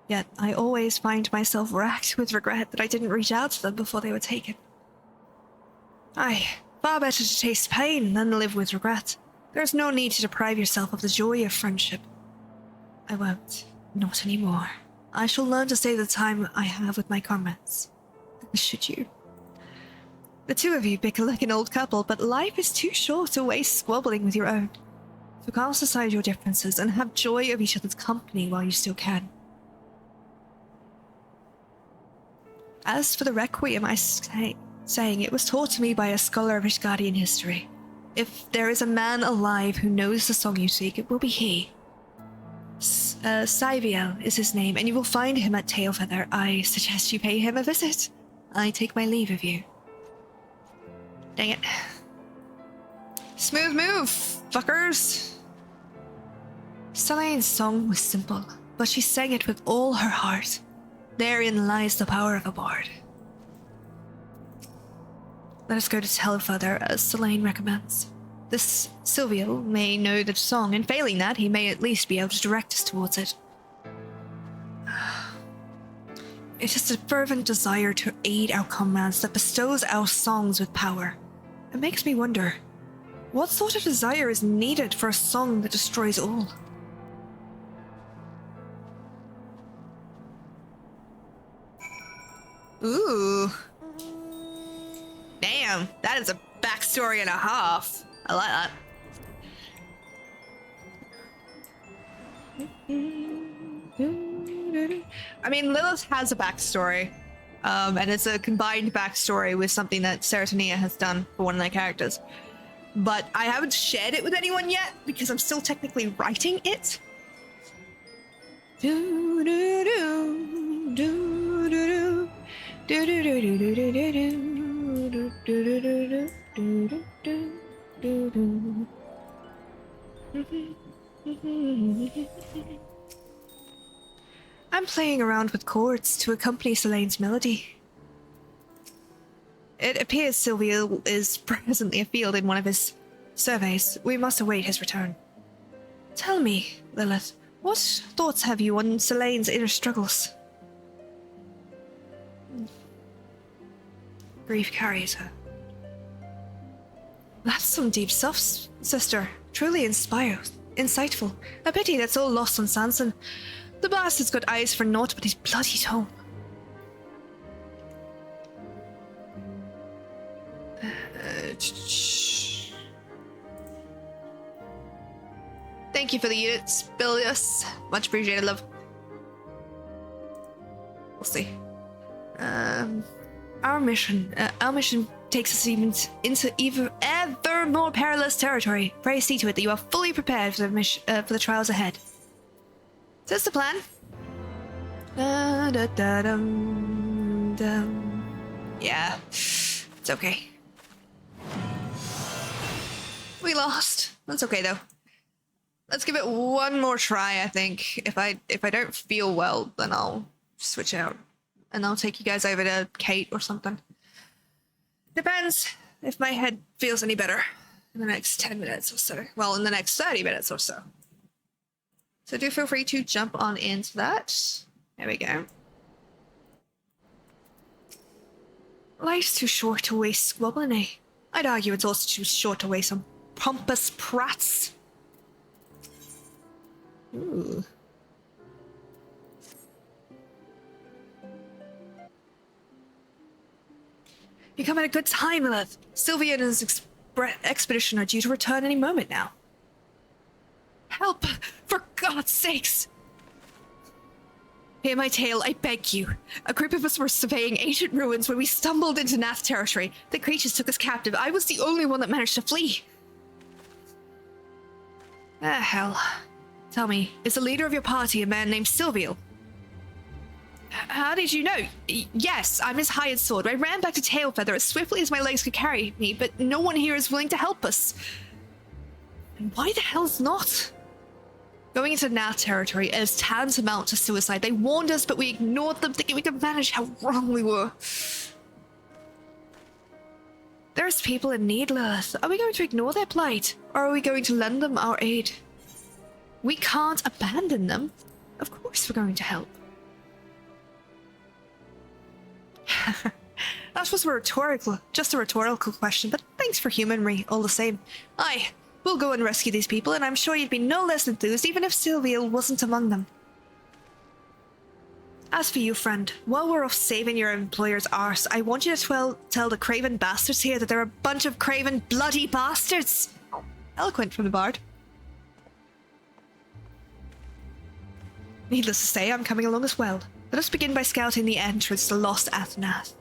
Yet I always find myself racked with regret that I didn't reach out to them before they were taken. Aye, far better to taste pain than live with regret. There's no need to deprive yourself of the joy of friendship. I won't. Not anymore. I shall learn to save the time I have with my comrades. Should you? The two of you bicker like an old couple, but life is too short to waste squabbling with your own. So cast aside your differences and have joy of each other's company while you still can. As for the Requiem I saying, it was taught to me by a scholar of Ishgardian history. If there is a man alive who knows the song you seek, it will be he. Cyviel is his name, and you will find him at Tailfeather. I suggest you pay him a visit. I take my leave of you. Dang it. Smooth move, fuckers! Selene's song was simple, but she sang it with all her heart. Therein lies the power of a bard. Let us go to Tailfeather, as Selene recommends. This Silviel may know the song, and failing that, he may at least be able to direct us towards it. It is a fervent desire to aid our comrades that bestows our songs with power. It makes me wonder, what sort of desire is needed for a song that destroys all? Ooh. Damn, that is a backstory and a half. I like that. I mean, Lilith has a backstory, and it's a combined backstory with something that Serotonia has done for one of their characters. But I haven't shared it with anyone yet because I'm still technically writing it. I'm playing around with chords to accompany Selene's melody. It appears Silvio is presently afield in one of his surveys. We must await his return. Tell me, Lilith, what thoughts have you on Selene's inner struggles? Grief carries her. That's some deep stuff, sister. Truly insightful. A pity that's all lost on Sanson. The bastard's got eyes for naught but his bloody tome. Thank you for the units, Bilius. Much appreciated, love. We'll see. Our mission takes us even into ever more perilous territory. Pray see to it that you are fully prepared for the trials ahead. So that's the plan. Yeah, it's okay. We lost. That's okay though. Let's give it one more try. I think if I don't feel well, then I'll switch out and I'll take you guys over to Kate or something. Depends if my head feels any better in the next 10 minutes or so. Well, in the next 30 minutes or so. So do feel free to jump on into that. There we go. Life's too short to waste squabbling, eh? I'd argue it's also too short to waste on pompous prats. Ooh. You come at a good time, Lilith. Sylvia and his expedition are due to return any moment now. Help! For God's sakes! Hear my tale, I beg you. A group of us were surveying ancient ruins when we stumbled into Nath territory. The creatures took us captive. I was the only one that managed to flee. Ah, hell. Tell me, is the leader of your party a man named Silvio? How did you know? Yes, I'm his hired sword. I ran back to Tailfeather as swiftly as my legs could carry me, but no one here is willing to help us. And why the hell's not? Going into Nath territory is tantamount to suicide. They warned us, but we ignored them, thinking we could manage. How wrong we were. There's people in need, Lilith. Are we going to ignore their plight? Or are we going to lend them our aid? We can't abandon them. Of course we're going to help. That was just a rhetorical question, but thanks for humoring all the same. Aye, we'll go and rescue these people, and I'm sure you'd be no less enthused even if Silvio wasn't among them. As for you, friend, while we're off saving your employer's arse, I want you to tell the craven bastards here that they're a bunch of craven bloody bastards. Eloquent from the bard. Needless to say, I'm coming along as well. Let us begin by scouting the entrance to Lost Athnath.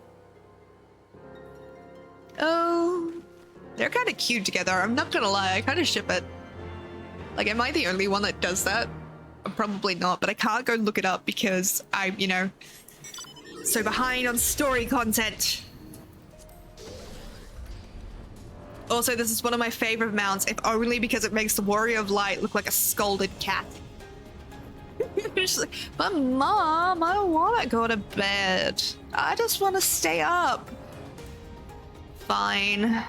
Oh, they're kind of cute together. I'm not gonna lie, I kind of ship it. Like, am I the only one that does that? I'm probably not, but I can't go look it up because I'm, you know, so behind on story content. Also, this is one of my favorite mounts, if only because it makes the Warrior of Light look like a scolded cat. She's like, but Mom, I don't want to go to bed. I just want to stay up. Fine.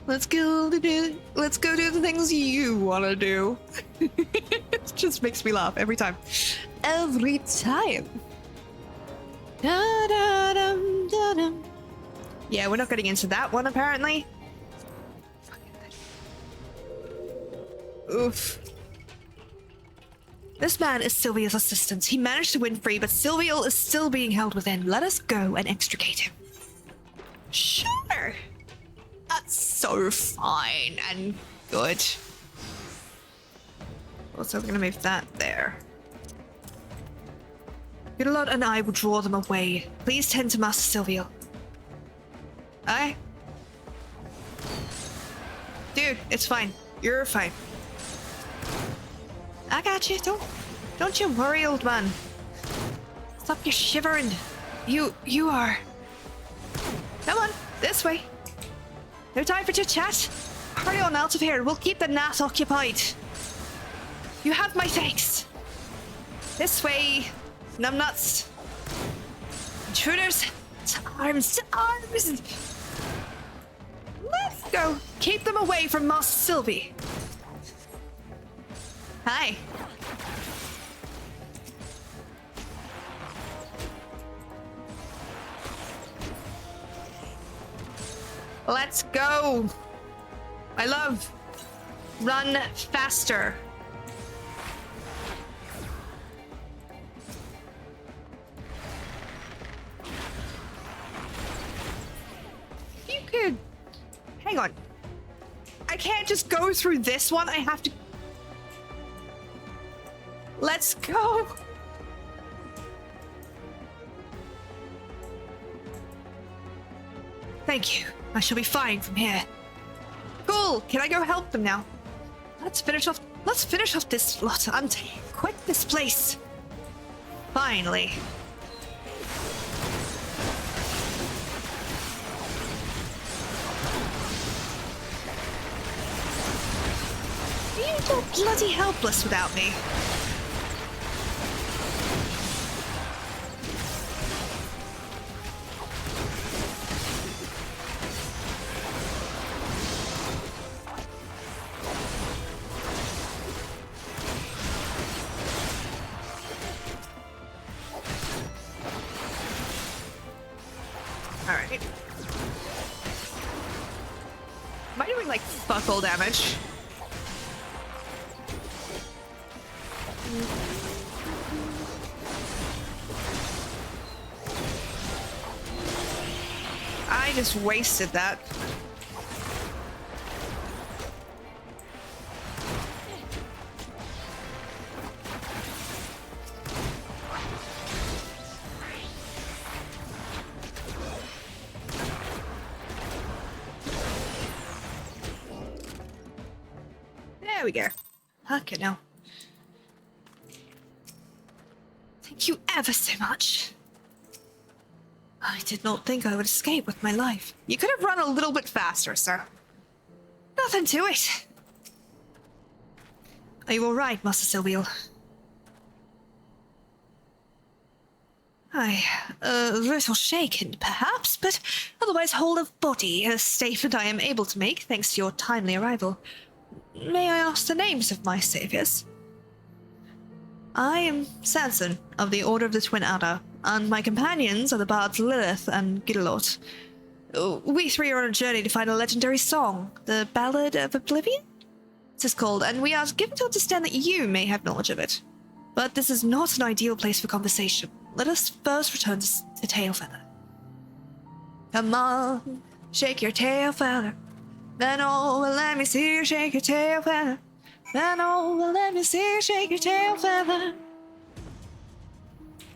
Let's go do the things you want to do. It just makes me laugh every time. Every time. Da-da-dum, da-dum. Yeah, we're not getting into that one apparently. Oof. This man is Silvia's assistant. He managed to win free, but Silvio is still being held within. Let us go and extricate him. Sure. That's so fine and good. Also, we're gonna move that there. Goodlot and I will draw them away. Please tend to Master Silvio. Aye? Dude, it's fine. You're fine. I got you. Don't you worry, old man. Stop your shivering. You are... Come on, this way. No time for chit-chat. Hurry on out of here. We'll keep the gnat occupied. You have my thanks. This way, numbnuts. Intruders. To arms, to arms. Let's go. Keep them away from Master Sylvie. Hi. Let's go. I love run faster. You could hang on. I can't just go through this one. I have to. Let's go. Thank you. I shall be fine from here. Cool. Can I go help them now? Let's finish off this lot. Quit this place. Finally. You're bloody helpless without me. Alright. Am I doing like fuck all damage? I just wasted that. There we go. Okay, now. Thank you ever so much. I did not think I would escape with my life. You could have run a little bit faster, sir. Nothing to it. Are you all right, Master Silvio? A little shaken, perhaps, but otherwise whole of body, a statement I am able to make thanks to your timely arrival. May I ask the names of my saviors? I am Sanson, of the Order of the Twin Adder, and my companions are the bards Lilith and Gidalot. We three are on a journey to find a legendary song, the Ballad of Oblivion? It is called, and we are given to understand that you may have knowledge of it. But this is not an ideal place for conversation. Let us first return to Tailfeather. Come on, shake your tail feather. Then oh, well, let me see you shake your tail feather. Then oh, well, let me see you shake your tail feather.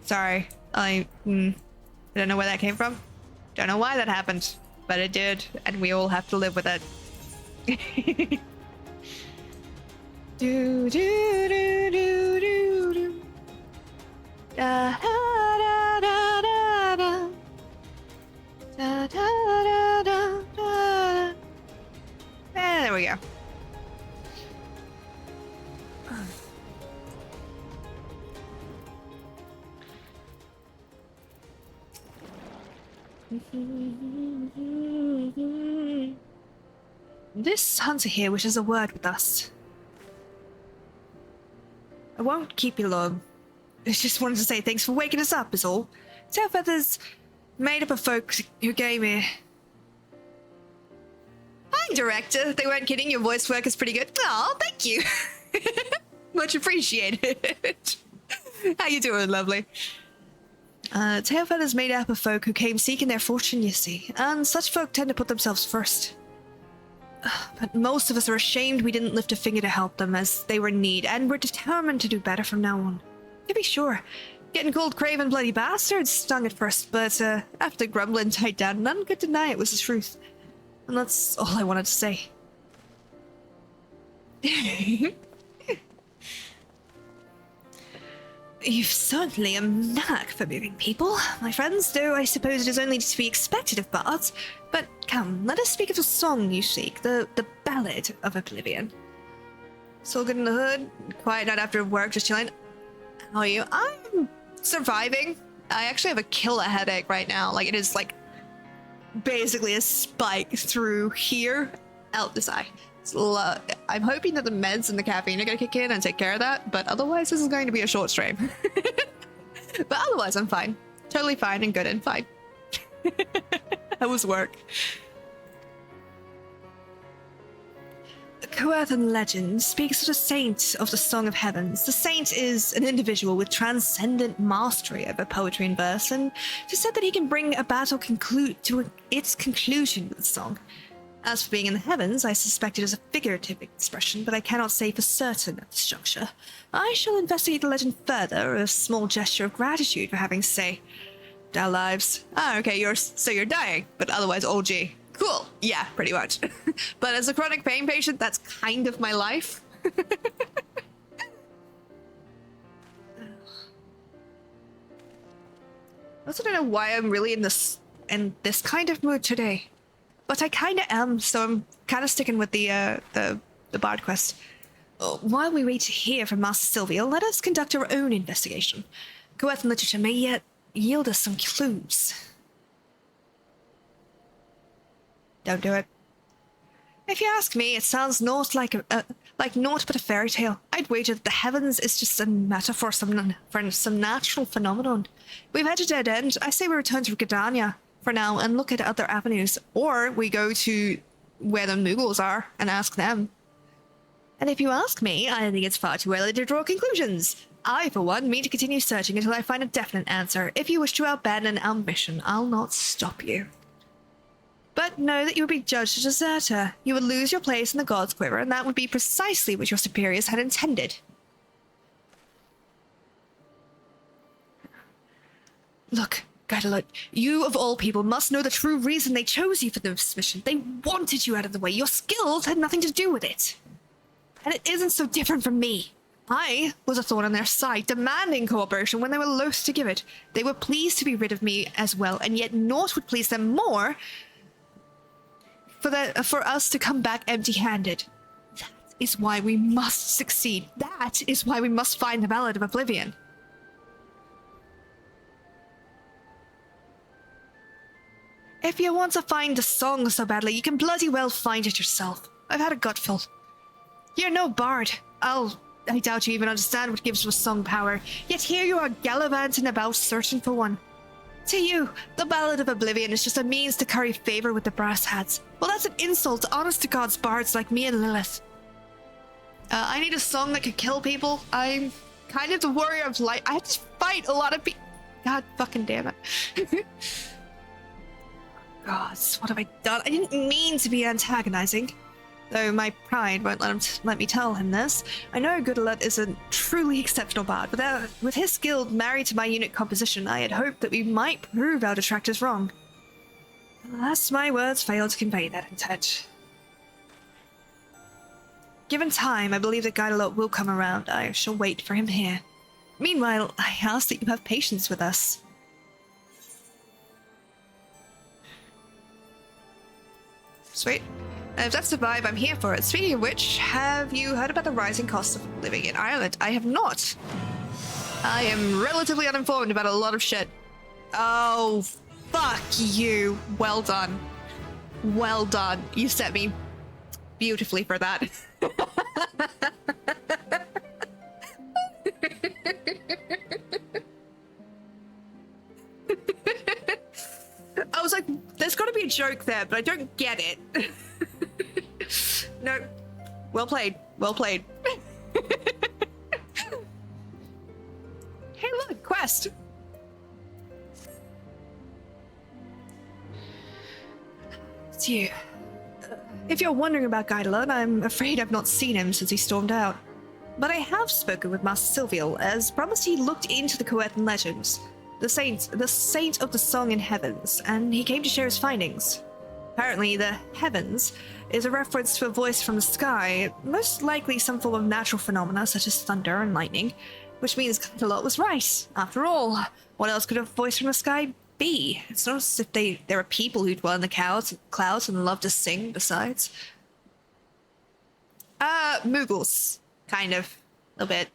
Sorry, I don't know where that came from. Don't know why that happened, but it did, and we all have to live with it. Do do do do do do. Da da da da da da. Da da da da da. There we go. This hunter here wishes a word with us. I won't keep you long. I just wanted to say thanks for waking us up, is all. Tailfeather's made up of folks who gave me... Hi, Director. They weren't kidding. Your voice work is pretty good. Oh, thank you. Much appreciated. How you doing, lovely? Tailfeather's made up of folk who came seeking their fortune, you see. And such folk tend to put themselves first. But most of us are ashamed we didn't lift a finger to help them as they were in need, and we're determined to do better from now on. To be sure, Getting called craven bloody bastards stung at first, but after grumbling died down, none could deny it was the truth. And that's all I wanted to say. You've certainly a knack for moving people, my friends, though I suppose it is only to be expected of bards. But come, let us speak of the song you seek, the Ballad of Oblivion. It's all good in the hood, quiet night after work, just chilling. How are you? I'm surviving. I actually have a killer headache right now. Like, it is like basically a spike through here, out this eye. I'm hoping that the meds and the caffeine are going to kick in and take care of that, but otherwise this is going to be a short stream. But otherwise I'm fine. Totally fine and good and fine. How was work? The Coerthan legend speaks of the saint of the Song of Heavens. The saint is an individual with transcendent mastery over poetry and verse, and it is said that he can bring a battle to its conclusion with a song. As for being in the heavens, I suspect it is a figurative expression, but I cannot say for certain at this juncture. I shall investigate the legend further, a small gesture of gratitude for having say. Our lives. Ah, okay, so you're dying, but otherwise all G. Cool. Yeah, pretty much. But as a chronic pain patient, that's kind of my life. I also don't know why I'm really in this kind of mood today. But I kind of am, so I'm kind of sticking with the bard quest. While we wait to hear from Master Sylvia, let us conduct our own investigation. Coerthan literature may yet yield us some clues. Don't do it. If you ask me, it sounds naught like naught but a fairy tale. I'd wager that the heavens is just a metaphor for some natural phenomenon. We've had a dead end. I say we return to Gridania for now and look at other avenues, or we go to where the Muggles are and ask them. And if you ask me, I think it's far too early to draw conclusions. I, for one, mean to continue searching until I find a definite answer. If you wish to abandon our mission, I'll not stop you. But know that you would be judged a deserter. You would lose your place in the God's Quiver, and that would be precisely what your superiors had intended. Look, Guidalot, you of all people must know the true reason they chose you for this mission. They wanted you out of the way. Your skills had nothing to do with it. And it isn't so different from me. I was a thorn on their side, demanding cooperation when they were loath to give it. They were pleased to be rid of me as well, and yet naught would please them more for us to come back empty-handed. That is why we must succeed. That is why we must find the Ballad of Oblivion. If you want to find a song so badly, you can bloody well find it yourself. I've had a gutful. You're no bard. I doubt you even understand what gives a song power. Yet here you are gallivanting about searching for one. To you, the Ballad of Oblivion is just a means to curry favor with the brass hats. Well, that's an insult to honest-to-God's bards like me and Lilith. I need a song that could kill people. I'm kind of the warrior of light. I have to fight a lot of people. God fucking damn it. God, what have I done? I didn't mean to be antagonizing. Though my pride won't let me tell him this. I know Guidalot is a truly exceptional bard, but with his skill married to my unit composition, I had hoped that we might prove our detractors wrong. Alas, my words failed to convey that intent. Given time, I believe that Guidalot will come around. I shall wait for him here. Meanwhile, I ask that you have patience with us. Sweet. If that's the vibe, I'm here for it. Speaking of which, have you heard about the rising cost of living in Ireland? I have not. I am relatively uninformed about a lot of shit. Oh, fuck you. Well done. Well done. You set me beautifully for that. I was like, there's got to be a joke there, but I don't get it. No. Well played. Well played. Hey, look, quest. It's you. If you're wondering about Guidalot, I'm afraid I've not seen him since he stormed out. but I have spoken with Master Silviel, as promised he looked into the Coetan legends, the saint of the song in heavens, and he came to share his findings. Apparently, the heavens is a reference to a voice from the sky, most likely some form of natural phenomena such as thunder and lightning, which means Cantelot was right. After all, what else could a voice from the sky be? It's not as if there are people who dwell in the clouds and love to sing besides. Moogles. Kind of. A bit.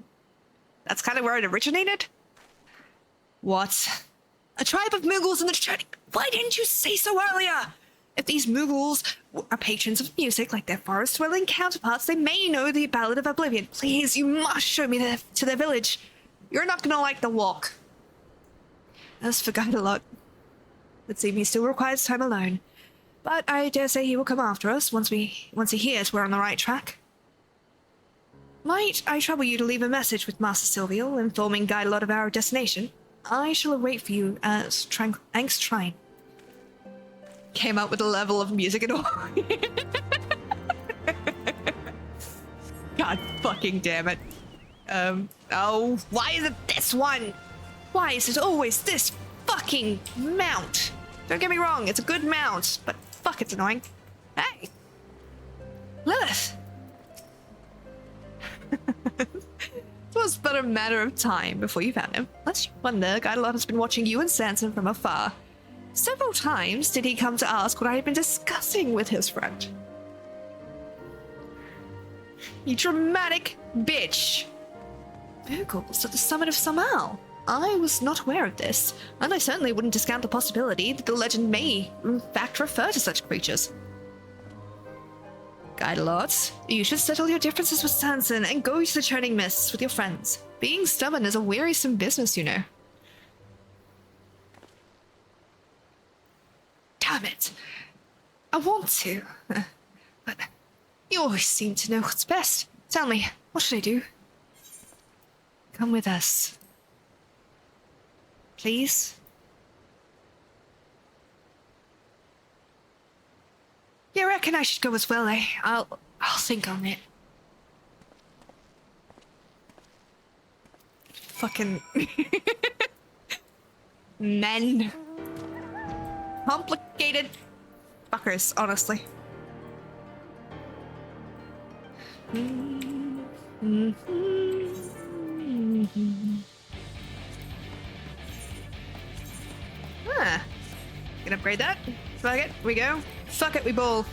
That's kind of where it originated? What? A tribe of Moogles in the church? Why didn't you say so earlier? If these Moogles are patrons of music like their forest-dwelling counterparts, they may know the Ballad of Oblivion. Please, you must show me to their village. You're not gonna like the walk. As for Guidelot, it seems he still requires time alone. But I dare say he will come after us once he hears we're on the right track. Might I trouble you to leave a message with Master Silviel, informing Guidelot of our destination? I shall await for you at Angst Shrine. Came up with a level of music and all. God fucking damn it. Oh, why is it this one? Why is it always this fucking mount? Don't get me wrong, it's a good mount, but fuck, it's annoying. Hey! Lilith! It was but a matter of time before you found him. Lest you wonder, Guidelot has been watching you and Sanson from afar. Several times did he come to ask what I had been discussing with his friend. You dramatic bitch! Moogles at the summit of Samal. I was not aware of this, and I certainly wouldn't discount the possibility that the legend may, in fact, refer to such creatures. Guidelot, you should settle your differences with Sanson and go to the Churning Mists with your friends. Being stubborn is a wearisome business, you know. Damn it. I want to, but you always seem to know what's best. Tell me, what should I do? Come with us. Please? Yeah, I reckon I should go as well, eh? I'll think on it. Fucking men. Complicated fuckers, honestly. Ah. Can upgrade that. Fuck it, we go. Fuck it, we ball.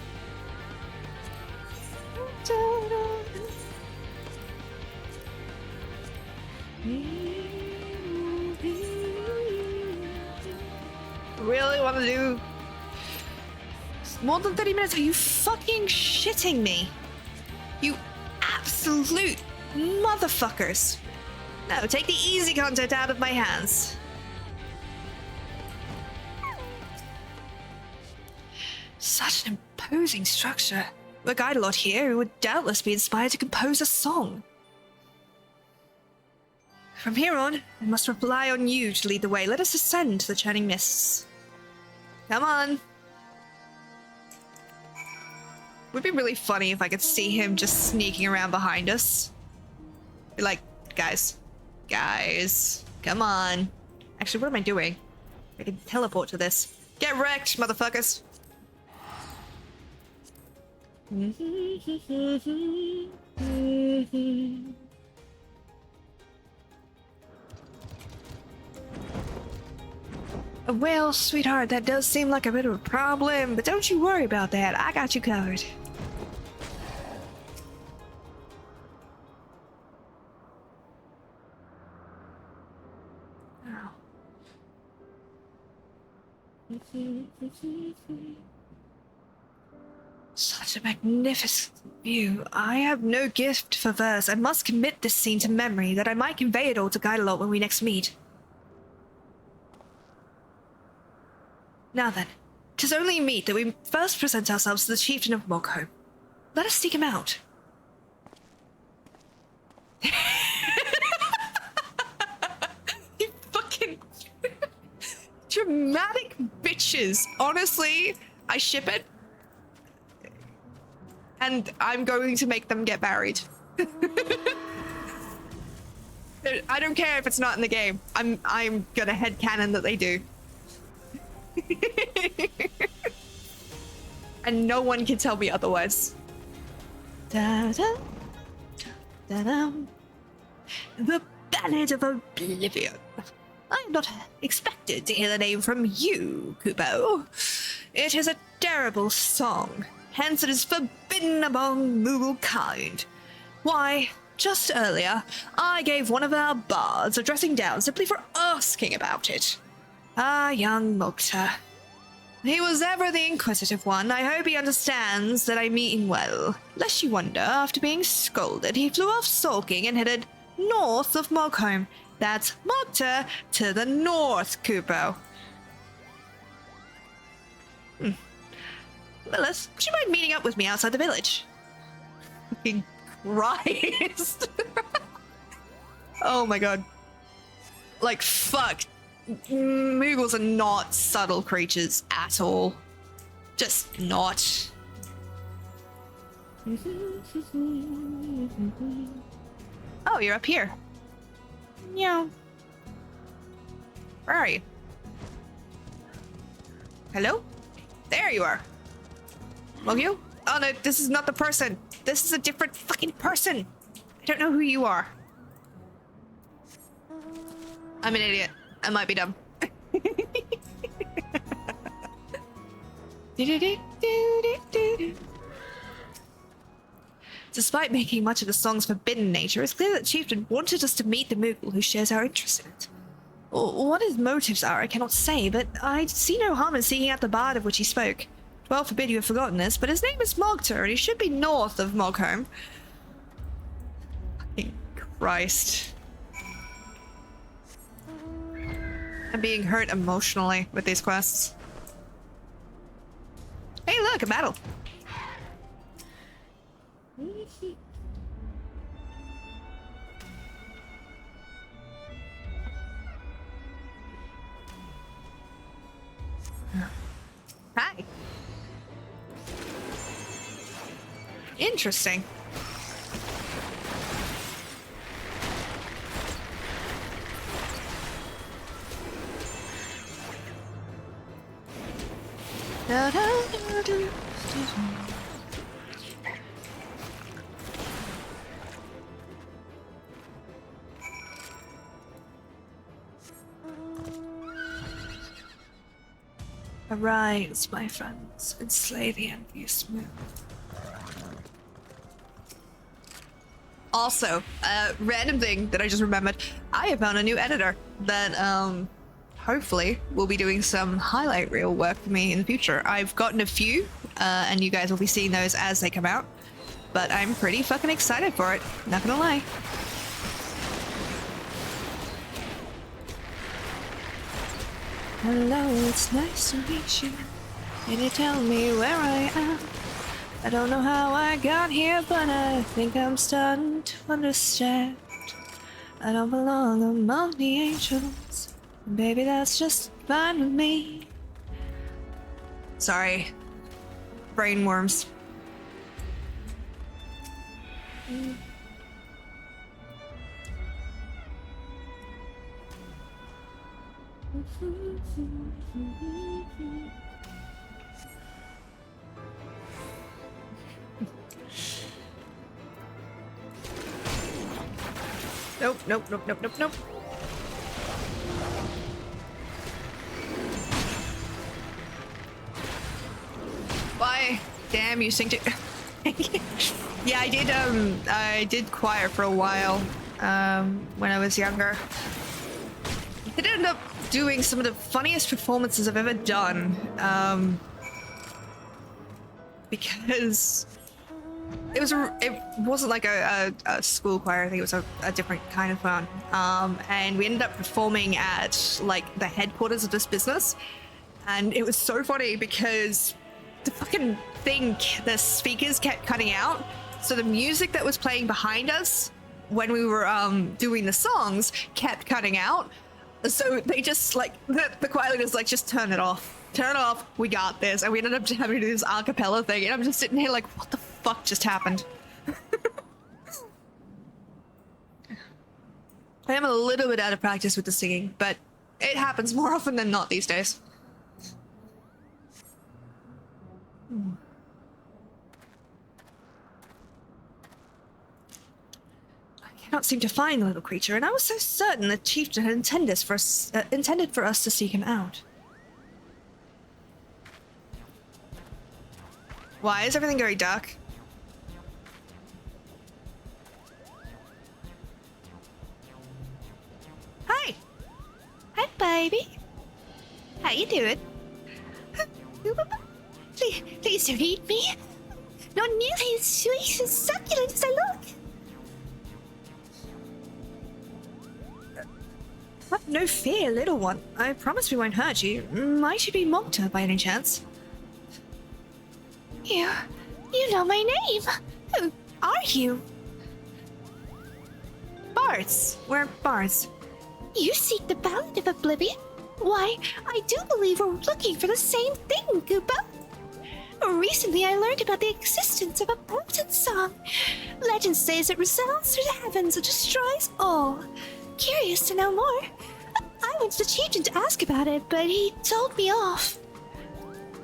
Really want to do more than 30 minutes? Are you fucking shitting me? You absolute motherfuckers. No, take the easy content out of my hands. Such an imposing structure. A Guidelot here who would doubtless be inspired to compose a song. From here on, I must rely on you to lead the way. Let us ascend to the Churning Mists. Come on. Would be really funny if I could see him just sneaking around behind us. Be like, guys, come on. Actually, what am I doing? I can teleport to this. Get wrecked, motherfuckers. Well, sweetheart, that does seem like a bit of a problem, but don't you worry about that. I got you covered. Such a magnificent view. I have no gift for verse. I must commit this scene to memory, that I might convey it all to Guidelot when we next meet. Now then, 'tis only meet that we first present ourselves to the chieftain of Mogholm. Let us seek him out. You fucking dramatic bitches. Honestly, I ship it. And I'm going to make them get married. I don't care if it's not in the game. I'm gonna headcanon that they do. And no one can tell me otherwise. Da-da, da-da. The Ballad of Oblivion. I am not expected to hear the name from you, Kupo. It is a terrible song, hence it is forbidden among Moogle kind. Why, just earlier, I gave one of our bards a dressing down simply for asking about it. Ah, young Mokta. He was ever the inquisitive one. I hope he understands that I mean well. Lest you wonder, after being scolded, he flew off sulking and headed north of Mogholm. That's Mokta to the north, Kupo. Willis, would you mind meeting up with me outside the village? Fucking Christ. Oh my god. Like, fuck. Moogles are not subtle creatures at all. Just not. Oh, you're up here. Yeah. Where are you? Hello? There you are. Mogyu? Oh no, this is not the person. This is a different fucking person. I don't know who you are. I'm an idiot. I might be dumb. Despite making much of the song's forbidden nature, it's clear that Chieftain wanted us to meet the Moogle who shares our interest in it. What his motives are, I cannot say, but I see no harm in seeking out the bard of which he spoke. Well, forbid you have forgotten this, but his name is Mogta, and he should be north of Mogholm. Fucking Christ. I'm being hurt emotionally with these quests. Hey, look, a battle. Hi. Interesting. Da, da, da, da, da. Arise, my friends, and slay the envious moon. Also, random thing that I just remembered, I have found a new editor that hopefully will be doing some highlight reel work for me in the future. I've gotten a few, and you guys will be seeing those as they come out, but I'm pretty fucking excited for it, not gonna lie. Hello, it's nice to meet you. Can you tell me where I am? I don't know how I got here, but I think I'm starting to understand. I don't belong among the angels. Baby, that's just fine with me. Sorry. Brain worms. Nope, nope, nope, nope, nope, nope. Why? Damn, you synced it. Yeah, I did choir for a while, when I was younger. I did end up doing some of the funniest performances I've ever done, because it wasn't like a school choir. I think it was a different kind of one. And we ended up performing at like the headquarters of this business, and it was so funny because the fucking thing, the speakers kept cutting out, so the music that was playing behind us when we were doing the songs kept cutting out. So they just like the choir leader's like, just turn it off, we got this. And we ended up having to do this a cappella thing, and I'm just sitting here like, what the fuck just happened? I am a little bit out of practice with the singing, but it happens more often than not these days. I cannot seem to find the little creature, and I was so certain the chieftain had intended for us to seek him out. Why is everything very dark? Hi! Hi, baby. How you doing? Please don't eat me. Not nearly as sweet and succulent as I look. Have no fear, little one. I promise we won't hurt you. Might you be Mokta by any chance? You know my name. Who are you? Bards. We're bards. You seek the Ballad of Oblivion? Why, I do believe we're looking for the same thing, Koopa. Recently, I learned about the existence of a potent song. Legend says it resounds through the heavens and destroys all. Curious to know more. I went to the chieftain to ask about it, but he told me off.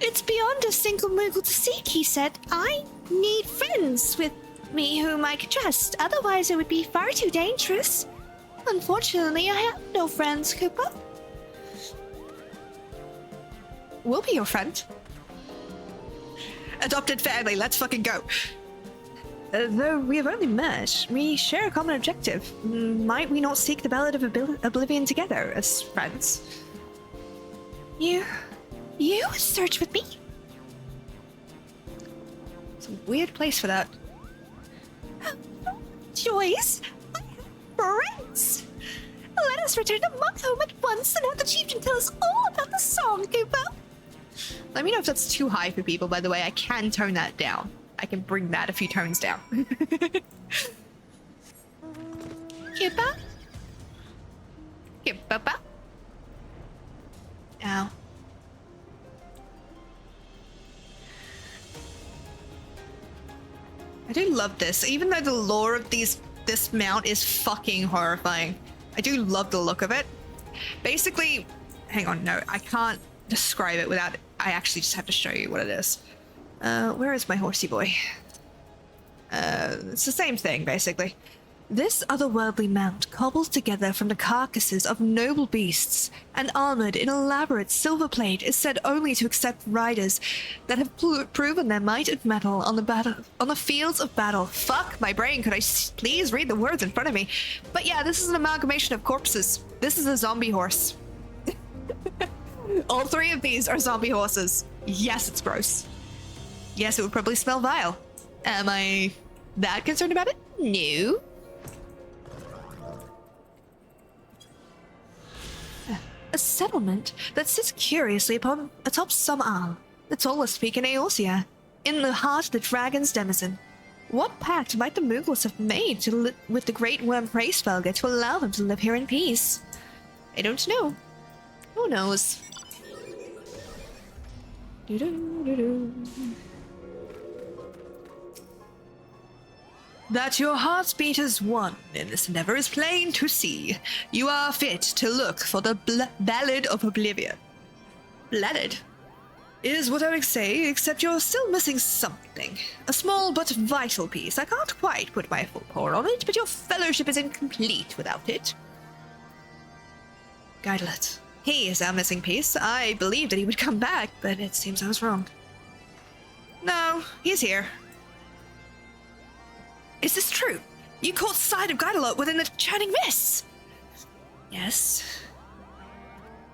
It's beyond a single Moogle to seek, he said. I need friends with me whom I can trust, otherwise it would be far too dangerous. Unfortunately, I have no friends, Koopa. We'll be your friend. Adopted family, let's fucking go. Though we have only met, we share a common objective. Might we not seek the Ballad of Oblivion together as friends? You would search with me? It's a weird place for that. Joyce, I have friends. Let us return to Monk Home at once and have the chieftain tell us all about the song, Koopa. Let me know if that's too high for people, by the way. I can tone that down. I can bring that a few tones down. Koopa? Koopa? Ow. I do love this, even though the lore of this mount is fucking horrifying. I do love the look of it. Basically, hang on, no, I can't describe it without, I actually just have to show you what it is. Where is my horsey boy? It's the same thing, basically. This otherworldly mount, cobbled together from the carcasses of noble beasts and armored in elaborate silver plate, is said only to accept riders that have proven their might and mettle on the fields of battle. Fuck my brain, could I please read the words in front of me? But yeah, this is an amalgamation of corpses. This is a zombie horse. All three of these are zombie horses. Yes, it's gross. Yes, it would probably smell vile. Am I that concerned about it? No. A settlement that sits curiously atop some isle, the tallest peak in Eorzea, in the heart of the dragon's denizen. What pact might the Moogles have made with the great worm Hraesvelgr to allow them to live here in peace? I don't know. Who knows? That your hearts beat as one in this endeavor is plain to see. You are fit to look for the Ballad of Oblivion. Ballad is what I would say, except you're still missing something. A small but vital piece. I can't quite put my full paw on it, but your fellowship is incomplete without it. Guidelet. He is our missing piece. I believed that he would come back, but it seems I was wrong. No, he's here. Is this true? You caught sight of Guidelot within the churning mists? Yes.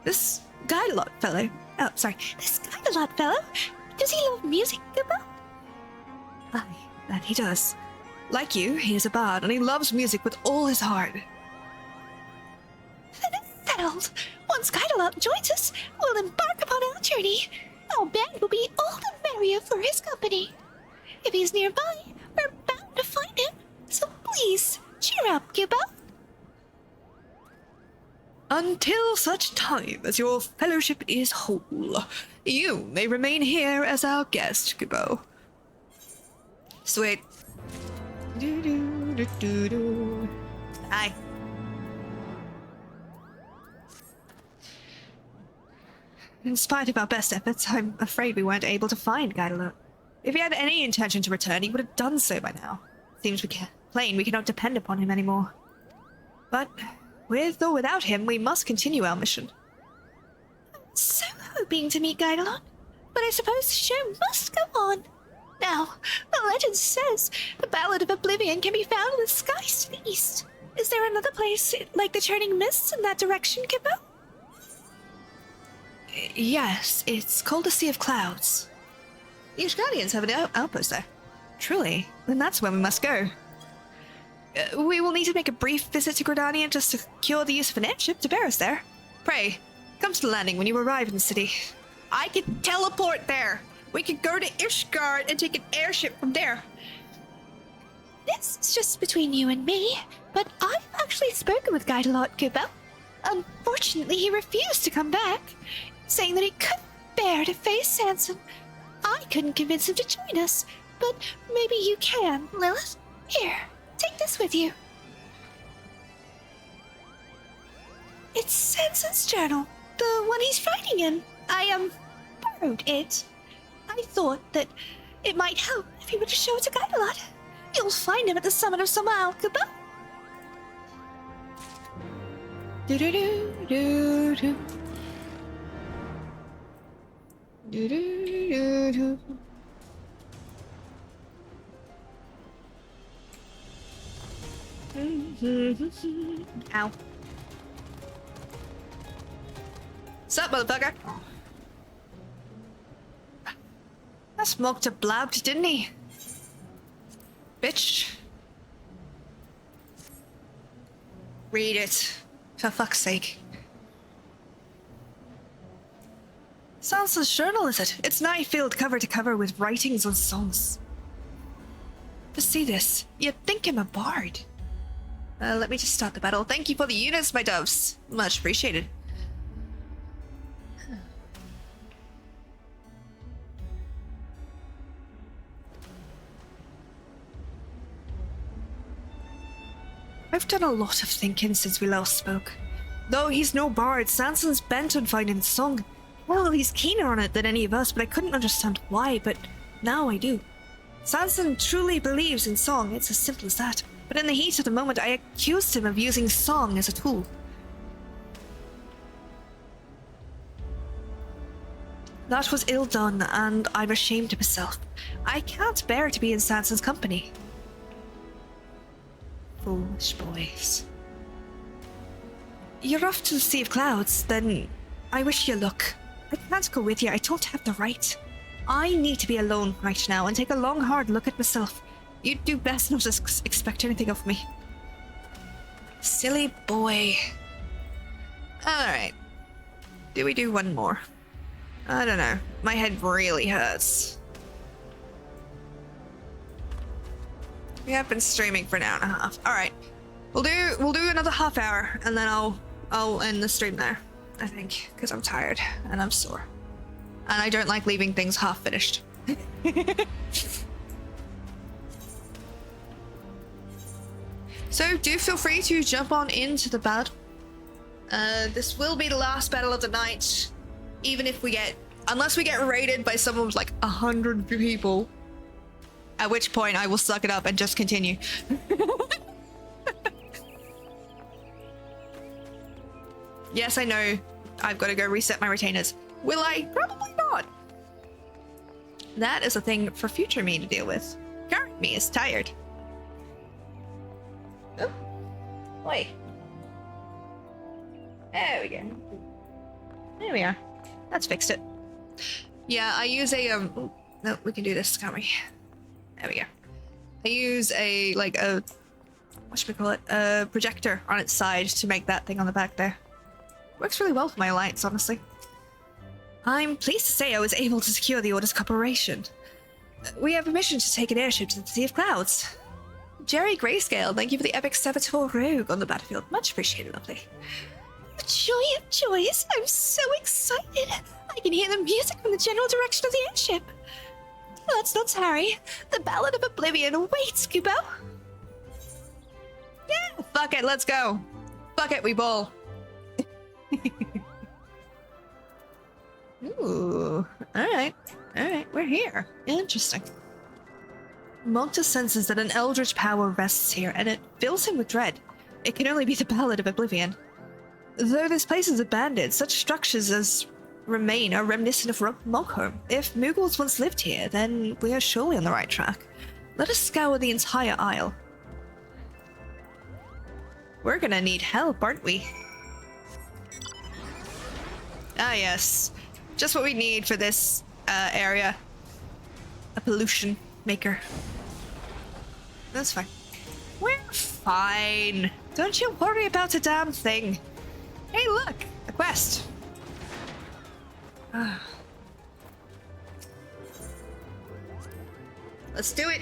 This Guidelot fellow... Oh, sorry. This Guidelot fellow? Does he love music, Koopa? Aye, that he does. Like you, he is a bard, and he loves music with all his heart. Then it's settled. Once Guidelot joins us, we'll embark upon our journey. Our band will be all the merrier for his company. If he's nearby, we're bound to find him. So please, cheer up, Koopa. Until such time as your fellowship is whole, you may remain here as our guest, Koopa. Sweet. Hi. In spite of our best efforts, I'm afraid we weren't able to find Guidalot. If he had any intention to return, he would have done so by now. Seems plain we cannot depend upon him anymore. But, with or without him, we must continue our mission. I'm so hoping to meet Guidalot, but I suppose the show must go on. Now, the legend says the Ballad of Oblivion can be found in the skies to the east. Is there another place, like the Churning Mists, in that direction, Kippo? Yes, it's called the Sea of Clouds. The Ishgalians have an outpost there. Truly, then that's where we must go. We will need to make a brief visit to Gridania to secure the use of an airship to bear us there. Pray, come to the landing when you arrive in the city. I can teleport there! We could go to Ishgard and take an airship from there. This is just between you and me, but I've actually spoken with Guidalot, Kubo. Unfortunately, he refused to come back, saying that he couldn't bear to face Sanson. I couldn't convince him to join us, but maybe you can, Lilith. Here, take this with you. It's Sanson's journal, the one he's writing in. I borrowed it. I thought that it might help if he were to show it to Guidalot. You'll find him at the summit of Somal, Kubo. Do-do-do-do-do. Do-do-do-do. Ow. Sup, motherfucker? That smoked a blabbed, didn't he? Bitch. Read it. For fuck's sake. Sansa's journal, is it? It's nigh filled cover to cover with writings on songs. To see this, you'd think him a bard. Let me just start the battle. Thank you for the units, my doves. Much appreciated. I've done a lot of thinking since we last spoke. Though he's no bard, Sanson's bent on finding the song. Well, he's keener on it than any of us, but I couldn't understand why, but now I do. Sanson truly believes in song, it's as simple as that. But in the heat of the moment, I accused him of using song as a tool. That was ill done, and I'm ashamed of myself. I can't bear to be in Sanson's company. Foolish boys. You're off to the Sea of Clouds, then I wish you luck. I can't go with you, I don't have the right. I need to be alone right now and take a long hard look at myself. You'd do best not to expect anything of me. Silly boy. Alright. Do we do one more? I don't know. My head really hurts. We have been streaming for an hour and a half. Alright. We'll do another half hour and then I'll end the stream there, I think, because I'm tired and I'm sore. And I don't like leaving things half finished. So do feel free to jump on into the battle. This will be the last battle of the night, even if unless we get raided by someone with like 100 people, at which point I will suck it up and just continue. Yes, I know I've got to go reset my retainers. Will I? Probably not. That is a thing for future me to deal with. Current me is tired. Oh, wait. There we go. There we are. That's fixed it. Yeah, I use a no, we can do this, can't we? There we go. I use a what should we call it? A projector on its side to make that thing on the back there. Works really well for my alliance, honestly. I'm pleased to say I was able to secure the Order's cooperation. We have permission to take an airship to the Sea of Clouds. Jerry Grayscale, thank you for the epic Saboteur Rogue on the battlefield. Much appreciated, lovely. The joy of joys! I'm so excited! I can hear the music from the general direction of the airship. Let's not tarry. The Ballad of Oblivion awaits, Kubo. Yeah, fuck it, let's go. Fuck it, we ball. Ooh, alright. Alright, we're here. Interesting. Monta senses that an eldritch power rests here, and it fills him with dread. It can only be the Ballad of Oblivion. Though this place is abandoned, such structures as remain are reminiscent of Monkholm. If Moogles once lived here, then we are surely on the right track. Let us scour the entire isle. We're gonna need help, aren't we? Ah, yes. Just what we need for this area. A pollution maker. That's fine. We're fine. Don't you worry about a damn thing. Hey, look! A quest. Let's do it.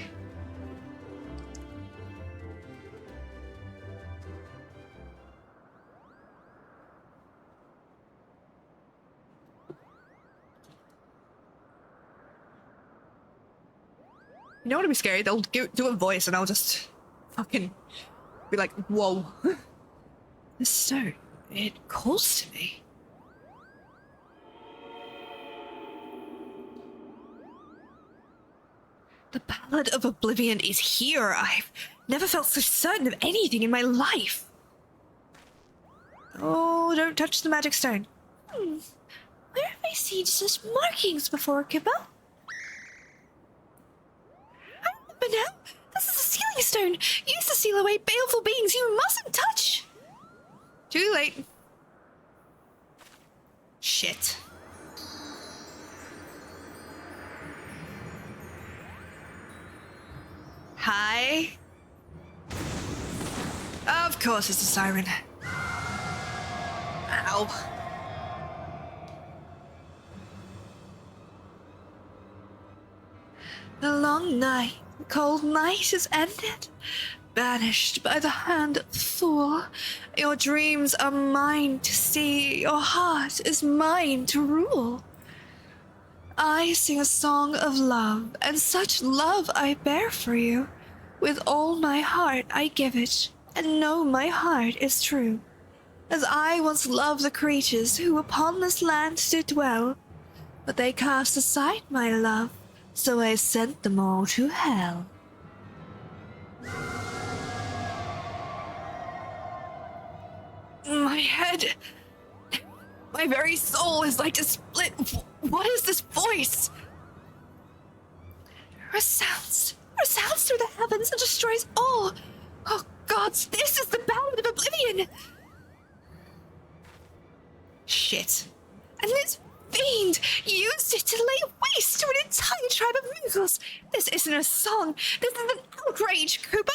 You know what'd be scary? They'll do a voice and I'll just fucking be like, whoa. This stone, it calls to me. The Ballad of Oblivion is here. I've never felt so certain of anything in my life. Oh, don't touch the magic stone. Where have I seen such markings before, Kibbo? But now, this is a sealing stone, used to seal away baleful beings you mustn't touch. Too late. Shit. Hi. Of course it's a siren. Ow. The long night, the cold night is ended. Banished by the hand of the fool. Your dreams are mine to see. Your heart is mine to rule. I sing a song of love, and such love I bear for you. With all my heart I give it, and know my heart is true. As I once loved the creatures who upon this land did dwell, but they cast aside my love, so I sent them all to hell. My head, my very soul is like a split. What is this voice? Resounds through the heavens and destroys all. Oh gods, this is the Ballad of Oblivion. Shit. And this fiend used it to lay waste to an entire tribe of Moogles. This isn't a song. This is an outrage, Kubo.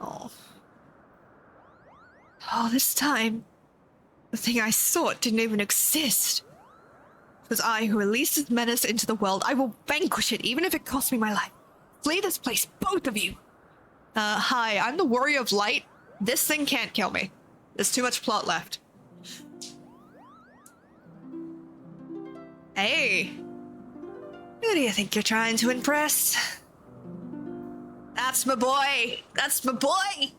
Oh. All this time, the thing I sought didn't even exist. It was I who released this menace into the world. I will vanquish it, even if it costs me my life. Flee this place, both of you. Hi, I'm the Warrior of Light. This thing can't kill me. There's too much plot left. Hey. Who do you think you're trying to impress? That's my boy. That's my boy.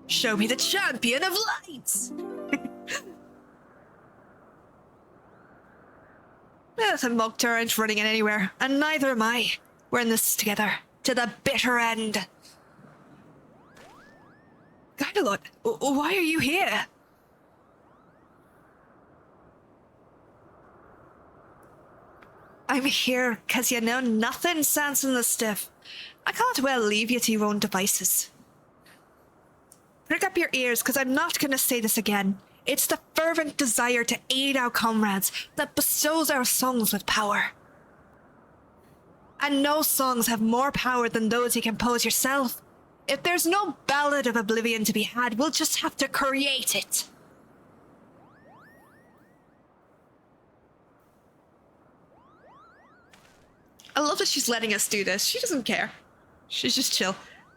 Show me the champion of lights. The Moktar ain't running in anywhere, and neither am I. We're in this together, to the bitter end. Guidalot, why are you here? I'm here because you know nothing, Sanson the Stiff. I can't well leave you to your own devices. Prick up your ears, because I'm not going to say this again. It's the fervent desire to aid our comrades that bestows our songs with power. And no songs have more power than those you compose yourself. If there's no Ballad of Oblivion to be had, we'll just have to create it. I love that she's letting us do this. She doesn't care. She's just chill.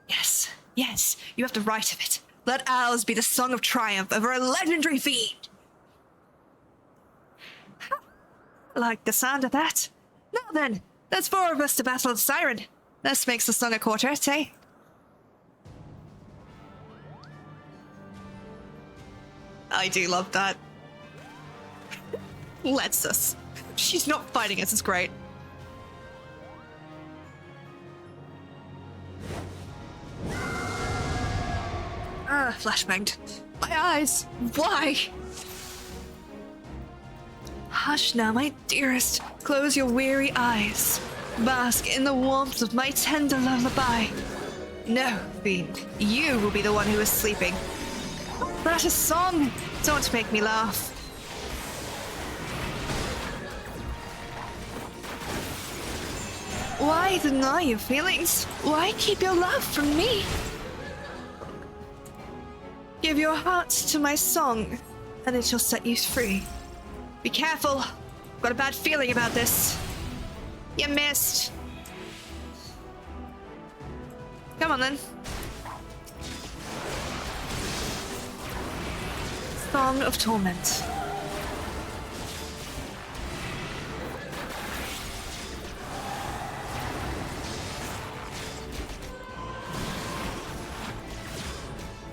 Yes, yes, you have the right of it. Let ours be the song of triumph over a legendary fiend. I like the sound of that. Now then, there's 4 of us to battle the siren. This makes the song a quartet, eh? I do love that. Lets us. She's not fighting us, it's great. Flashbanged. My eyes! Why? Hush now, my dearest. Close your weary eyes. Bask in the warmth of my tender lullaby. No, fiend. You will be the one who is sleeping. That is song. Don't make me laugh. Why deny your feelings? Why keep your love from me? Give your heart to my song, and it shall set you free. Be careful. I've got a bad feeling about this. You missed. Come on then. Song of Torment.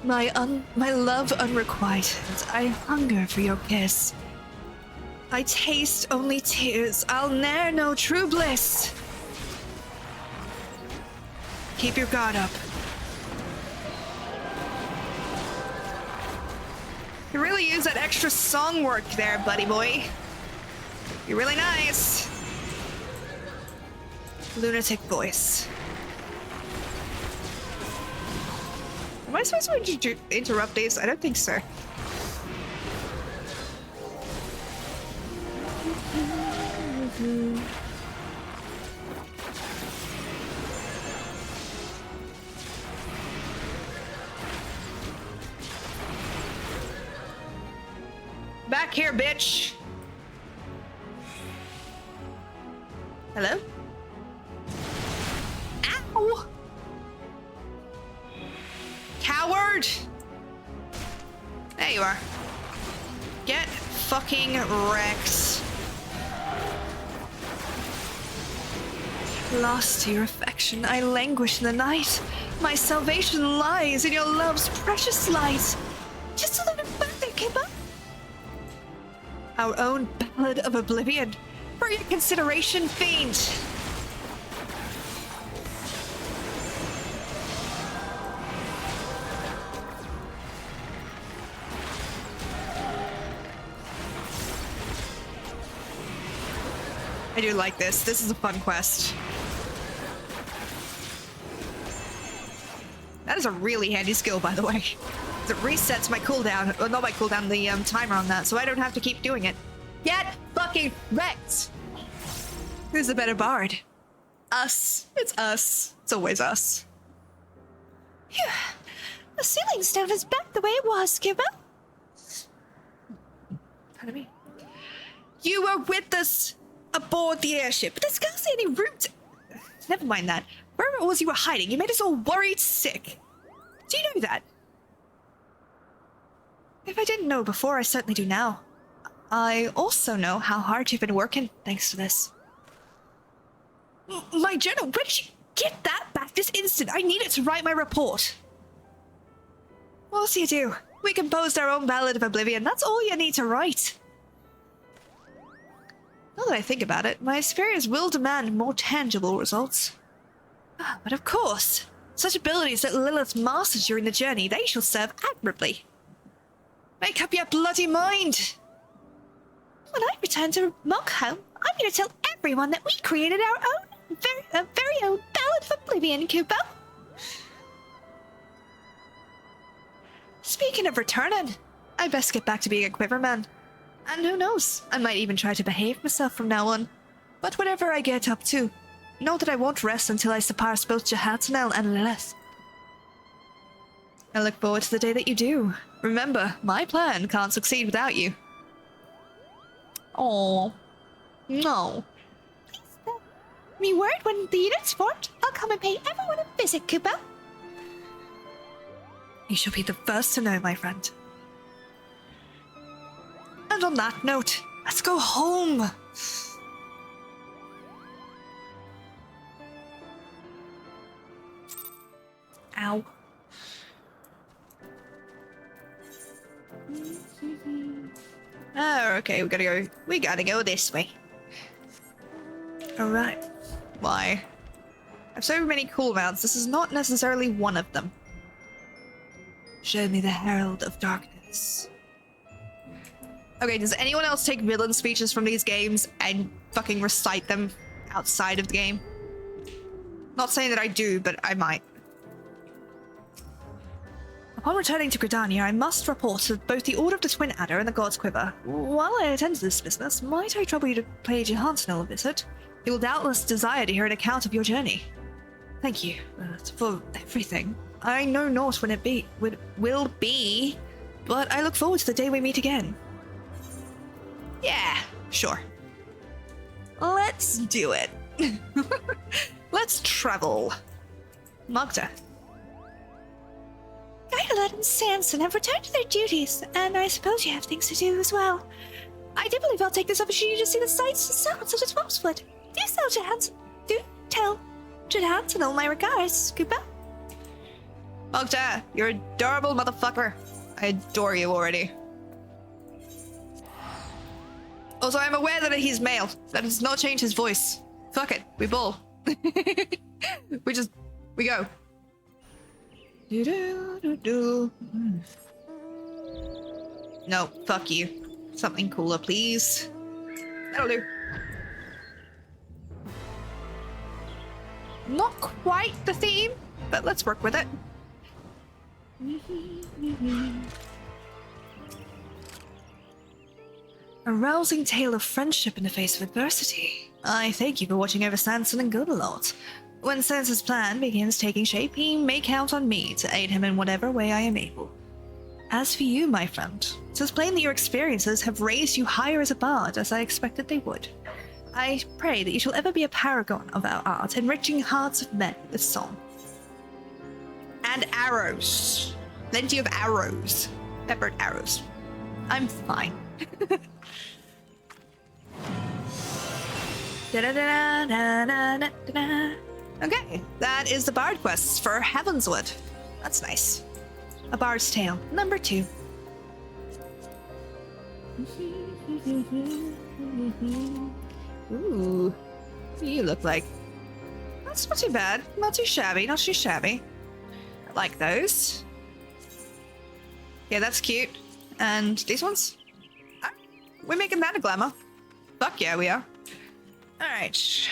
My love unrequited, I hunger for your kiss. I taste only tears, I'll ne'er know true bliss. Keep your guard up. You really use that extra song work there, buddy boy. You're really nice. Lunatic voice. Am I supposed to interrupt these? I don't think so. Back here, bitch. Hello? Ow! Coward! There you are. Get fucking wrecked. Lost to your affection, I languish in the night. My salvation lies in your love's precious light. Just a little further, Kipper. Our own ballad of oblivion. For your consideration, fiend. I do like this. This is a fun quest. That is a really handy skill, by the way. It resets my cooldown. Well, not my cooldown, the timer on that, so I don't have to keep doing it. Get fucking wrecked! Who's the better bard? Us. It's us. It's always us. Phew. The ceiling stone is back the way it was, Skipper. Pardon me. You were with us aboard the airship, but there's scarcely any room to... Never mind that. Wherever it was you were hiding, you made us all worried sick. Do you know that? If I didn't know before, I certainly do now. I also know how hard you've been working thanks to this. My journal, where did you get that back this instant? I need it to write my report. What else do you do? We composed our own ballad of oblivion. That's all you need to write. Now that I think about it, my superiors will demand more tangible results. But of course, such abilities that Lilith masters during the journey, they shall serve admirably. Make up your bloody mind! When I return to Monkholm, I'm going to tell everyone that we created our own, very own Ballad of Oblivion, Kupo. Speaking of returning, I best get back to being a quiverman. And who knows, I might even try to behave myself from now on. But whatever I get up to, know that I won't rest until I surpass both Jehatanel and Lilith. I look forward to the day that you do. Remember, my plan can't succeed without you. Oh, no. Please, me word when the unit's formed, I'll come and pay everyone a visit, Kupo. You shall be the first to know, my friend. And on that note, let's go home. Ow. Oh, okay, we gotta go this way. Alright. Why? I have so many cooldowns. This is not necessarily one of them. Show me the Herald of Darkness. Okay, does anyone else take villain speeches from these games and fucking recite them outside of the game? Not saying that I do, but I might. Upon returning to Gridania, I must report to both the Order of the Twin Adder and the God's Quiver. While I attend to this business, might I trouble you to pay Johansen a visit? He will doubtless desire to hear an account of your journey. Thank you for everything. I know not when it will be, but I look forward to the day we meet again. Yeah, sure. Let's do it. Let's travel. Magda. Ireland and Sanson have returned to their duties, and I suppose you have things to do as well. I do believe I'll take this opportunity to see the sights and sounds of the Tomestone. Do tell Johansen all my regards. Goodbye. Magda, you're an adorable motherfucker. I adore you already. Also, I'm aware that he's male. That does not change his voice. Fuck it, we bull. we go. No, fuck you. Something cooler, please. That'll do. Not quite the theme, but let's work with it. A rousing tale of friendship in the face of adversity. I thank you for watching over Sanson and Goodalot. When Sanson's plan begins taking shape, he may count on me to aid him in whatever way I am able. As for you, my friend, it is plain that your experiences have raised you higher as a bard, as I expected they would. I pray that you shall ever be a paragon of our art, enriching hearts of men with song. And arrows. Plenty of arrows. Peppered arrows. I'm fine. Okay, that is the Bard quests for Heavensward. That's nice. A Bard's Tale, number 2. Ooh, you look like... That's not too bad. Not too shabby, not too shabby. I like those. Yeah, that's cute. And these ones? Ah, we're making that a glamour. Fuck yeah, we are. Alright.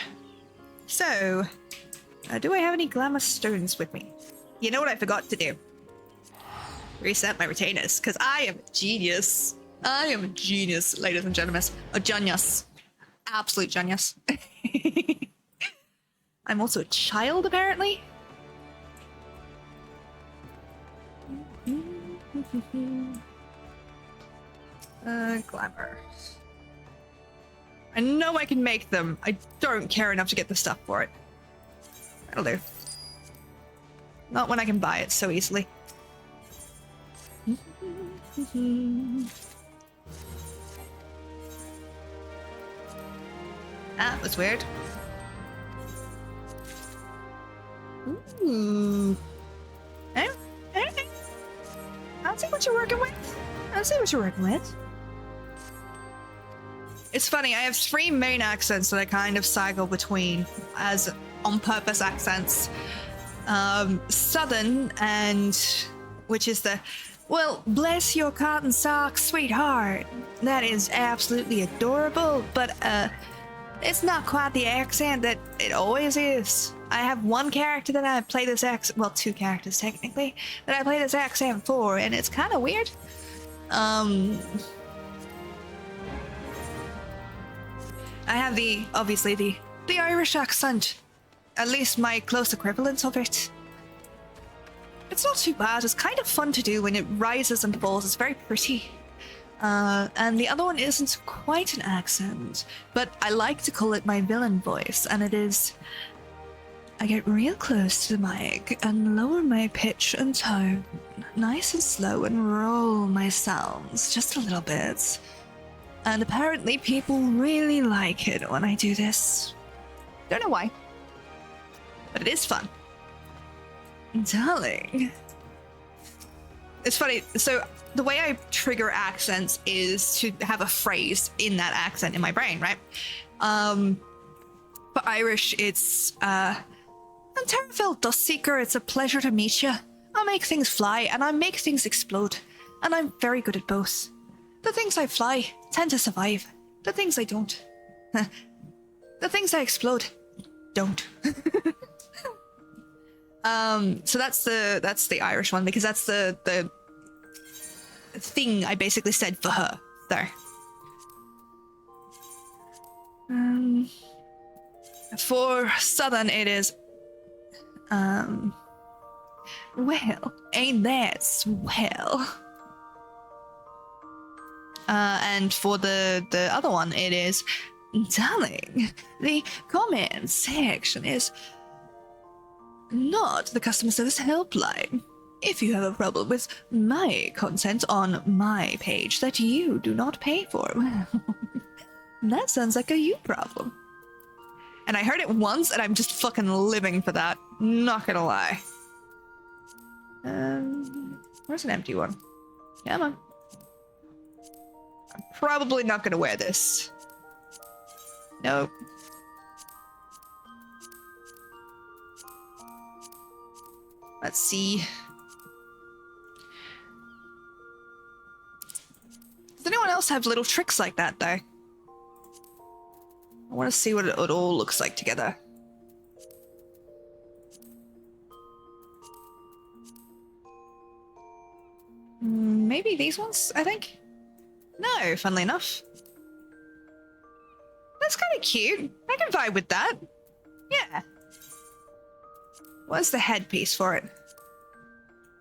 So, do I have any glamour stones with me? You know what I forgot to do? Reset my retainers, because I am a genius. I am a genius, ladies and gentlemen. A genius. Absolute genius. I'm also a child, apparently. Glamour. I know I can make them. I don't care enough to get the stuff for it. That'll do. Not when I can buy it so easily. That was weird. Ooh. Okay. I'll see what you're working with. I'll see what you're working with. It's funny, I have 3 main accents that I kind of cycle between as on-purpose accents. Southern, and which is the, well, bless your cotton socks, sweetheart. That is absolutely adorable, but it's not quite the accent that it always is. I have one character that I play this accent, well, 2 characters technically, that I play this accent for, and it's kind of weird. I have obviously the Irish accent, at least my close equivalent of it. It's not too bad, it's kind of fun to do when it rises and falls, it's very pretty. And the other one isn't quite an accent, but I like to call it my villain voice, and it is... I get real close to the mic and lower my pitch and tone, nice and slow, and roll my sounds just a little bit. And apparently people really like it when I do this. Don't know why, but it is fun. Darling. It's funny. So the way I trigger accents is to have a phrase in that accent in my brain, right? For Irish, it's I'm Terrafil Dustseeker. It's a pleasure to meet you. I make things fly and I make things explode, and I'm very good at both. The things I fly tend to survive. The things I don't, the things I explode, don't. So that's the Irish one, because that's the thing I basically said for her there. For Southern, it is, well, ain't that swell? And for the other one, it is, darling, the comment section is not the customer service helpline. If you have a problem with my content on my page that you do not pay for, well, that sounds like a you problem. And I heard it once, and I'm just fucking living for that. Not gonna lie. Where's an empty one? Come on. I'm probably not gonna wear this. Nope. Let's see. Does anyone else have little tricks like that, though? I want to see what it all looks like together. Maybe these ones, I think? No, funnily enough. That's kind of cute. I can vibe with that. Yeah. What's the headpiece for it?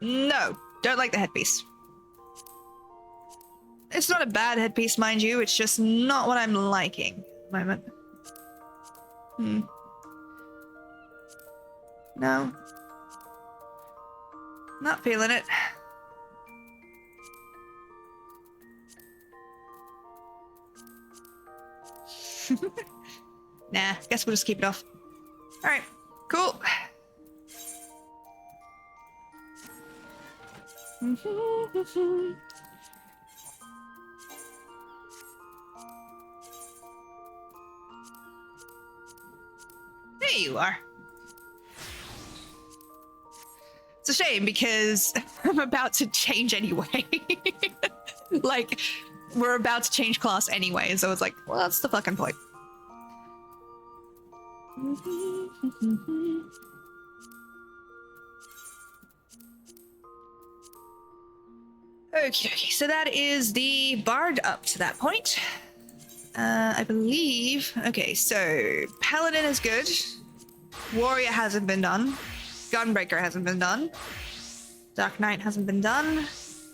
No, don't like the headpiece. It's not a bad headpiece, mind you. It's just not what I'm liking at the moment. No. Not feeling it. Nah, guess we'll just keep it off. Alright, cool. There you are. It's a shame because I'm about to change anyway. Like, we're about to change class anyway, so it's like, well, that's the fucking point. Okay, so that is the bard up to that point. I believe. Okay, so paladin is good. Warrior hasn't been done. Gunbreaker hasn't been done. Dark Knight hasn't been done.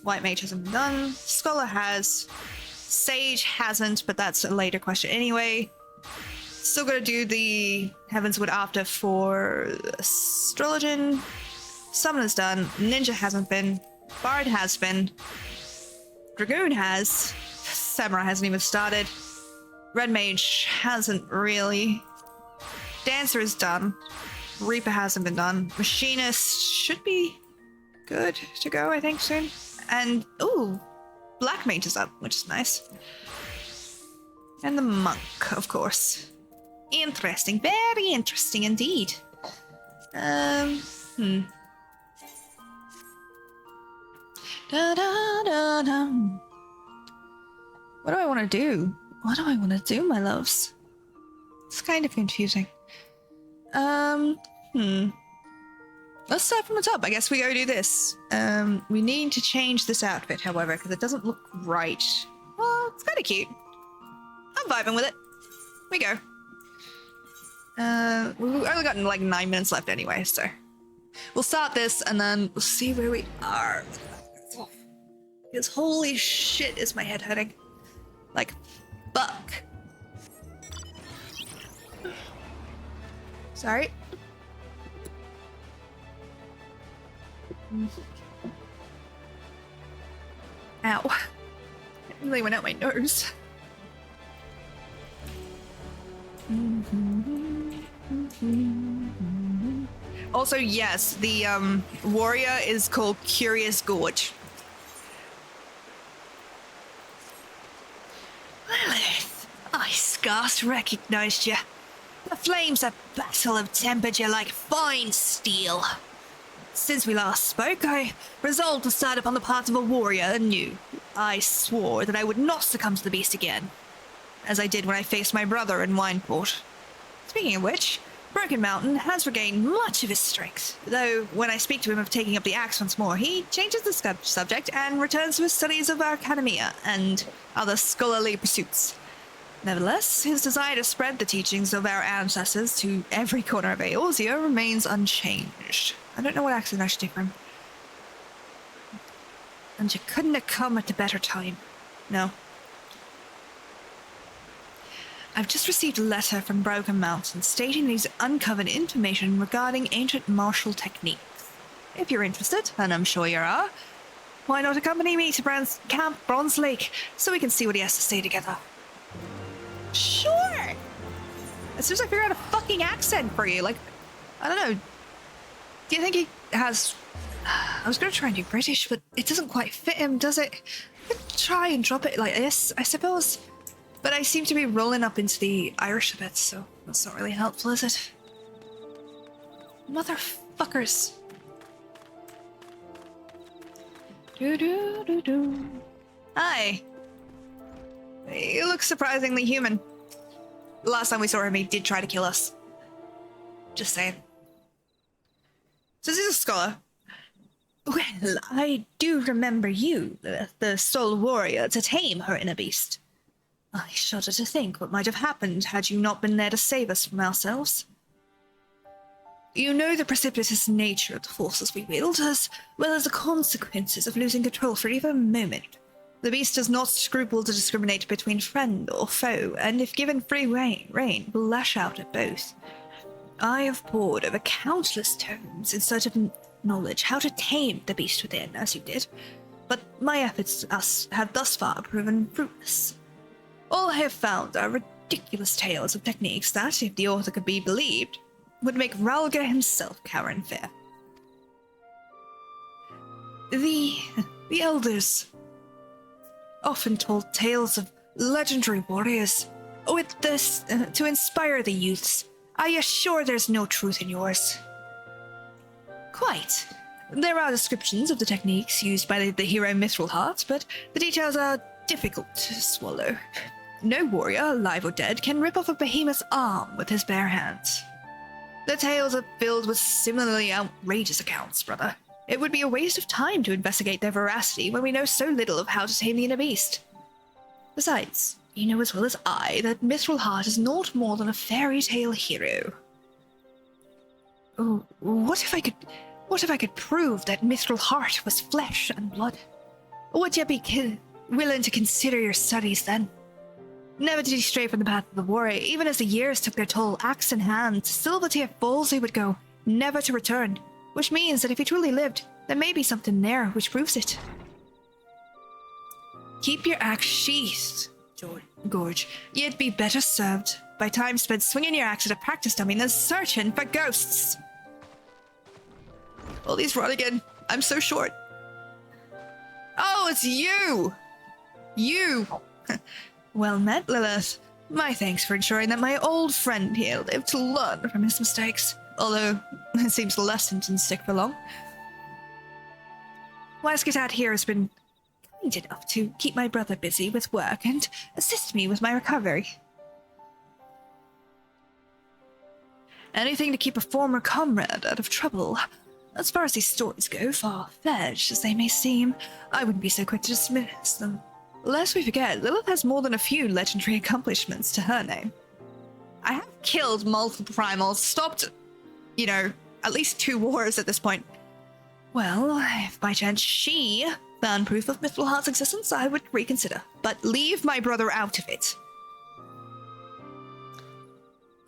White Mage hasn't been done. Scholar has. Sage hasn't, but that's a later question anyway. Still gotta do the Heavensward after for Astrologian. Summoner's done. Ninja hasn't been. Bard has been. Dragoon has. Samurai hasn't even started. Red Mage hasn't really. Dancer is done. Reaper hasn't been done. Machinist should be good to go, I think, soon. And, ooh, Black Mage is up, which is nice. And the Monk, of course. Interesting. Very interesting indeed. Da, da, da, da. What do I want to do? What do I want to do, my loves? It's kind of confusing. Let's start from the top. I guess we go do this. We need to change this outfit, however, because it doesn't look right. Well, it's kind of cute. I'm vibing with it. We go. We've only got like 9 minutes left anyway, so we'll start this and then we'll see where we are. Because holy shit, is my head hurting. Like, fuck. Sorry. Ow. It really went out my nose. Also, yes, the warrior is called Curious Gorge. Lilith, I scarce recognized you. The flames of battle have tempered you like fine steel. Since we last spoke, I resolved to start upon the path of a warrior anew. I swore that I would not succumb to the beast again, as I did when I faced my brother in Wineport. Speaking of which, Broken Mountain has regained much of his strength, though when I speak to him of taking up the axe once more, he changes the subject and returns to his studies of Arcanemia and other scholarly pursuits. Nevertheless, his desire to spread the teachings of our ancestors to every corner of Eorzea remains unchanged. I don't know what accent I should take for him. And you couldn't have come at a better time. No. I've just received a letter from Broken Mountain stating he's uncovered information regarding ancient martial techniques. If you're interested, and I'm sure you are, why not accompany me to Camp Bronze Lake so we can see what he has to say together? Sure! As soon as I figure out a fucking accent for you, like, I don't know. Do you think he has... I was going to try and do British, but it doesn't quite fit him, does it? I could try and drop it like this, I suppose. But I seem to be rolling up into the Irish a bit, so that's not really helpful, is it? Motherfuckers. Do-do-do-do. Hi. You look surprisingly human. The last time we saw him, he did try to kill us. Just saying. So this is a scholar. Well, I do remember you, the sole warrior, to tame her inner beast. I shudder to think what might have happened had you not been there to save us from ourselves. You know the precipitous nature of the forces we wield, as well as the consequences of losing control for even a moment. The beast does not scruple to discriminate between friend or foe, and if given free rein, will lash out at both. I have pored over countless tomes in search of knowledge how to tame the beast within, as you did, but my efforts have thus far proven fruitless. All I have found are ridiculous tales of techniques that, if the author could be believed, would make Ralga himself cower in fear. The elders often told tales of legendary warriors with this to inspire the youths. Are you sure there's no truth in yours? Quite. There are descriptions of the techniques used by the hero Mithril, but the details are difficult to swallow. No warrior, alive or dead, can rip off a behemoth's arm with his bare hands. The tales are filled with similarly outrageous accounts, brother. It would be a waste of time to investigate their veracity when we know so little of how to tame the inner beast. Besides, you know as well as I that Mithril is naught more than a fairy tale hero. Oh, what if I could prove that Mithril was flesh and blood? Would you be willing to consider your studies then? Never did he stray from the path of the warrior, even as the years took their toll, axe in hand. Still the tear falls he would go, never to return. Which means that if he truly lived, there may be something there which proves it. Keep your axe sheathed, Gorge. You'd be better served by time spent swinging your axe at a practice dummy than searching for ghosts. All these run again. I'm so short. Oh, it's you! You! Well met, Lilith. My thanks for ensuring that my old friend here lived to learn from his mistakes. Although, it seems the lesson didn't stick for long. Wisecat here has been kind enough to keep my brother busy with work and assist me with my recovery. Anything to keep a former comrade out of trouble. As far as these stories go, far-fetched as they may seem, I wouldn't be so quick to dismiss them. Lest we forget, Lilith has more than a few legendary accomplishments to her name. I have killed multiple primals, stopped, at least 2 wars at this point. Well, if by chance she found proof of Mithril existence, I would reconsider. But leave my brother out of it.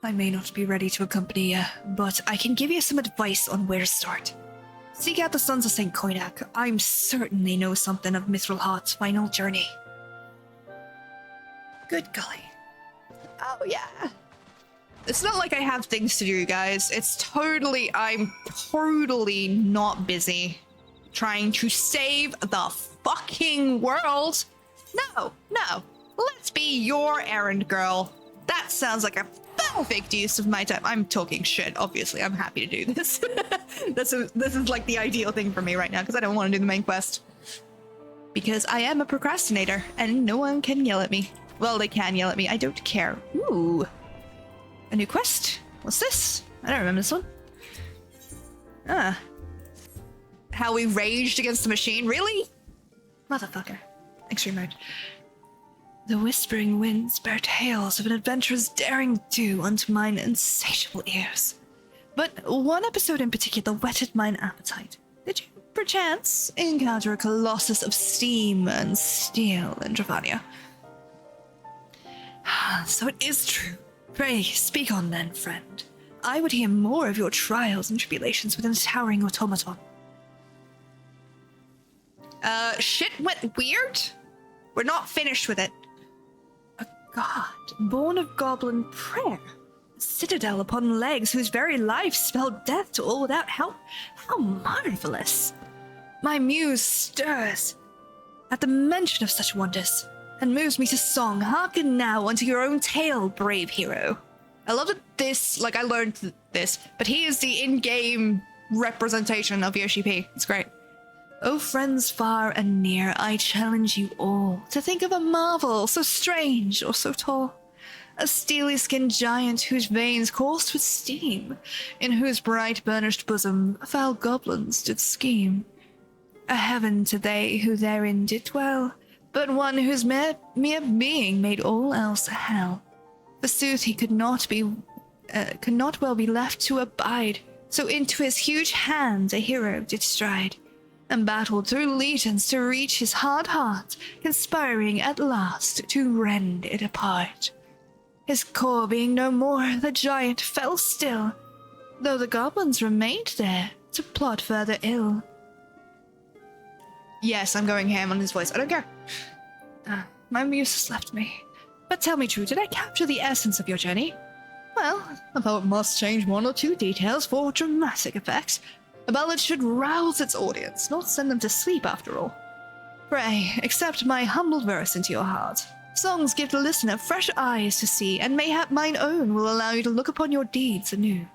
I may not be ready to accompany you, but I can give you some advice on where to start. Seek out the Sons of St. Koinak. I'm certain they know something of Mithril final journey. Good golly. Oh, yeah. It's not like I have things to do, guys. I'm totally not busy trying to save the fucking world. No. Let's be your errand girl. That sounds like a perfect use of my time. I'm talking shit, obviously. I'm happy to do this. This is like the ideal thing for me right now, because I don't want to do the main quest. Because I am a procrastinator, and no one can yell at me. Well, they can yell at me. I don't care. Ooh. A new quest? What's this? I don't remember this one. How we raged against the machine? Really? Motherfucker. Extreme mode. The whispering winds bear tales of an adventurer's daring do unto mine insatiable ears. But one episode in particular whetted mine appetite. Did you, perchance, encounter a colossus of steam and steel in Dravania? So it is true. Pray, speak on then, friend. I would hear more of your trials and tribulations within a towering automaton. Shit went weird? We're not finished with it. A god, born of goblin prayer. A citadel upon legs whose very life spelled death to all without help. How marvelous! My muse stirs at the mention of such wonders, and moves me to song. Hearken now unto your own tale, brave hero. I love that this, like, I learned this, but he is the in-game representation of Yoshi P. It's great. O friends far and near, I challenge you all to think of a marvel so strange or so tall. A steely-skinned giant whose veins coursed with steam, in whose bright burnished bosom foul goblins did scheme. A heaven to they who therein did dwell, but one whose mere being made all else a hell. Forsooth he could not well be left to abide, so into his huge hands a hero did stride, and battled through legions to reach his hard heart, conspiring at last to rend it apart. His core being no more, the giant fell still, though the goblins remained there to plot further ill. Yes, I'm going ham on his voice. I don't care. My muse has left me. But tell me true, did I capture the essence of your journey? Well, a poet must change one or two details for dramatic effects. A ballad should rouse its audience, not send them to sleep after all. Pray, accept my humble verse into your heart. Songs give the listener fresh eyes to see, and mayhap mine own will allow you to look upon your deeds anew.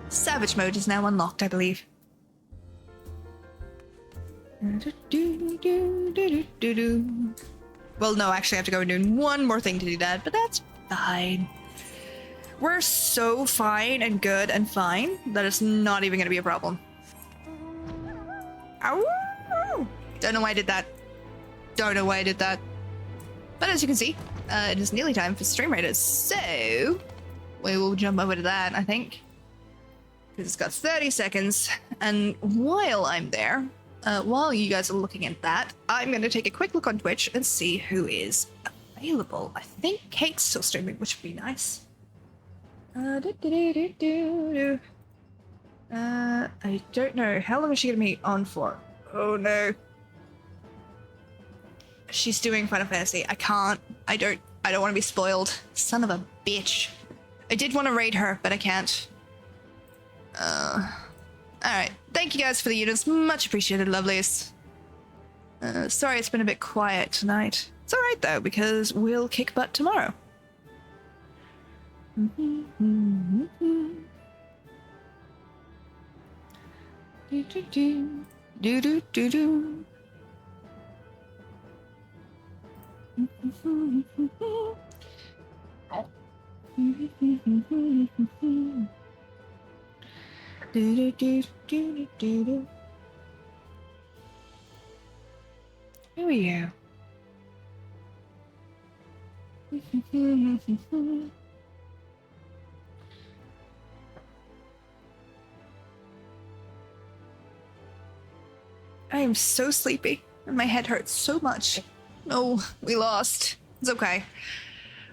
Savage mode is now unlocked, I believe. Well, no, actually I have to go and do one more thing to do that, but that's fine. We're so fine and good and fine that it's not even going to be a problem. Ow! Don't know why I did that. Don't know why I did that. But as you can see, it is nearly time for stream raiders, so we will jump over to that, I think. Because it's got 30 seconds, and while I'm there, while you guys are looking at that, I'm going to take a quick look on Twitch and see who is available. I think Kate's still streaming, which would be nice. I don't know. How long is she going to be on for? Oh no. She's doing Final Fantasy. I can't. I don't want to be spoiled. Son of a bitch. I did want to raid her, but I can't. Alright. Thank you guys for the units. Much appreciated, lovelies. Sorry it's been a bit quiet tonight. It's alright though, because we'll kick butt tomorrow. Who are you? I am so sleepy, and my head hurts so much. No, we lost. It's okay.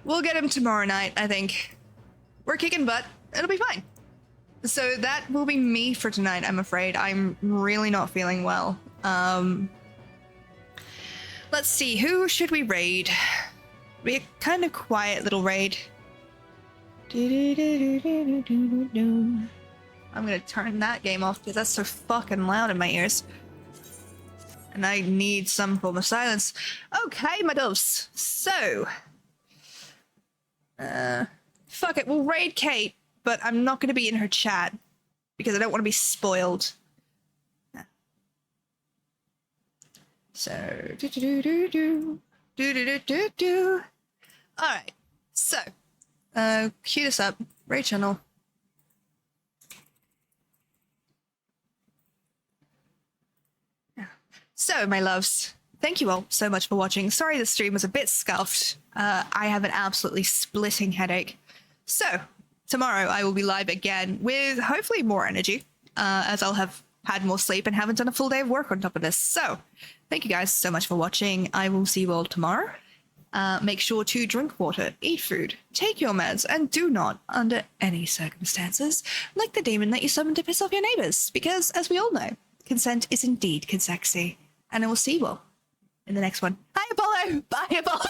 We'll get him tomorrow night, I think. We're kicking butt. It'll be fine. So that will be me for tonight, I'm afraid. I'm really not feeling well. Let's see, who should we raid? Be a kind of quiet little raid. I'm gonna turn that game off because that's so fucking loud in my ears. And I need some form of silence. Okay, my doves. So, fuck it, we'll raid Kate, but I'm not gonna be in her chat because I don't want to be spoiled. So, Alright, so, cue this up, raid channel. So, my loves, thank you all so much for watching. Sorry the stream was a bit scuffed. I have an absolutely splitting headache. So, tomorrow I will be live again with hopefully more energy, as I'll have had more sleep and haven't done a full day of work on top of this. So, thank you guys so much for watching. I will see you all tomorrow. Make sure to drink water, eat food, take your meds, and do not, under any circumstances, like the demon that you summoned to piss off your neighbors. Because, as we all know, consent is indeed consexy. And I will see you all in the next one. Bye, Apollo! Bye, Apollo!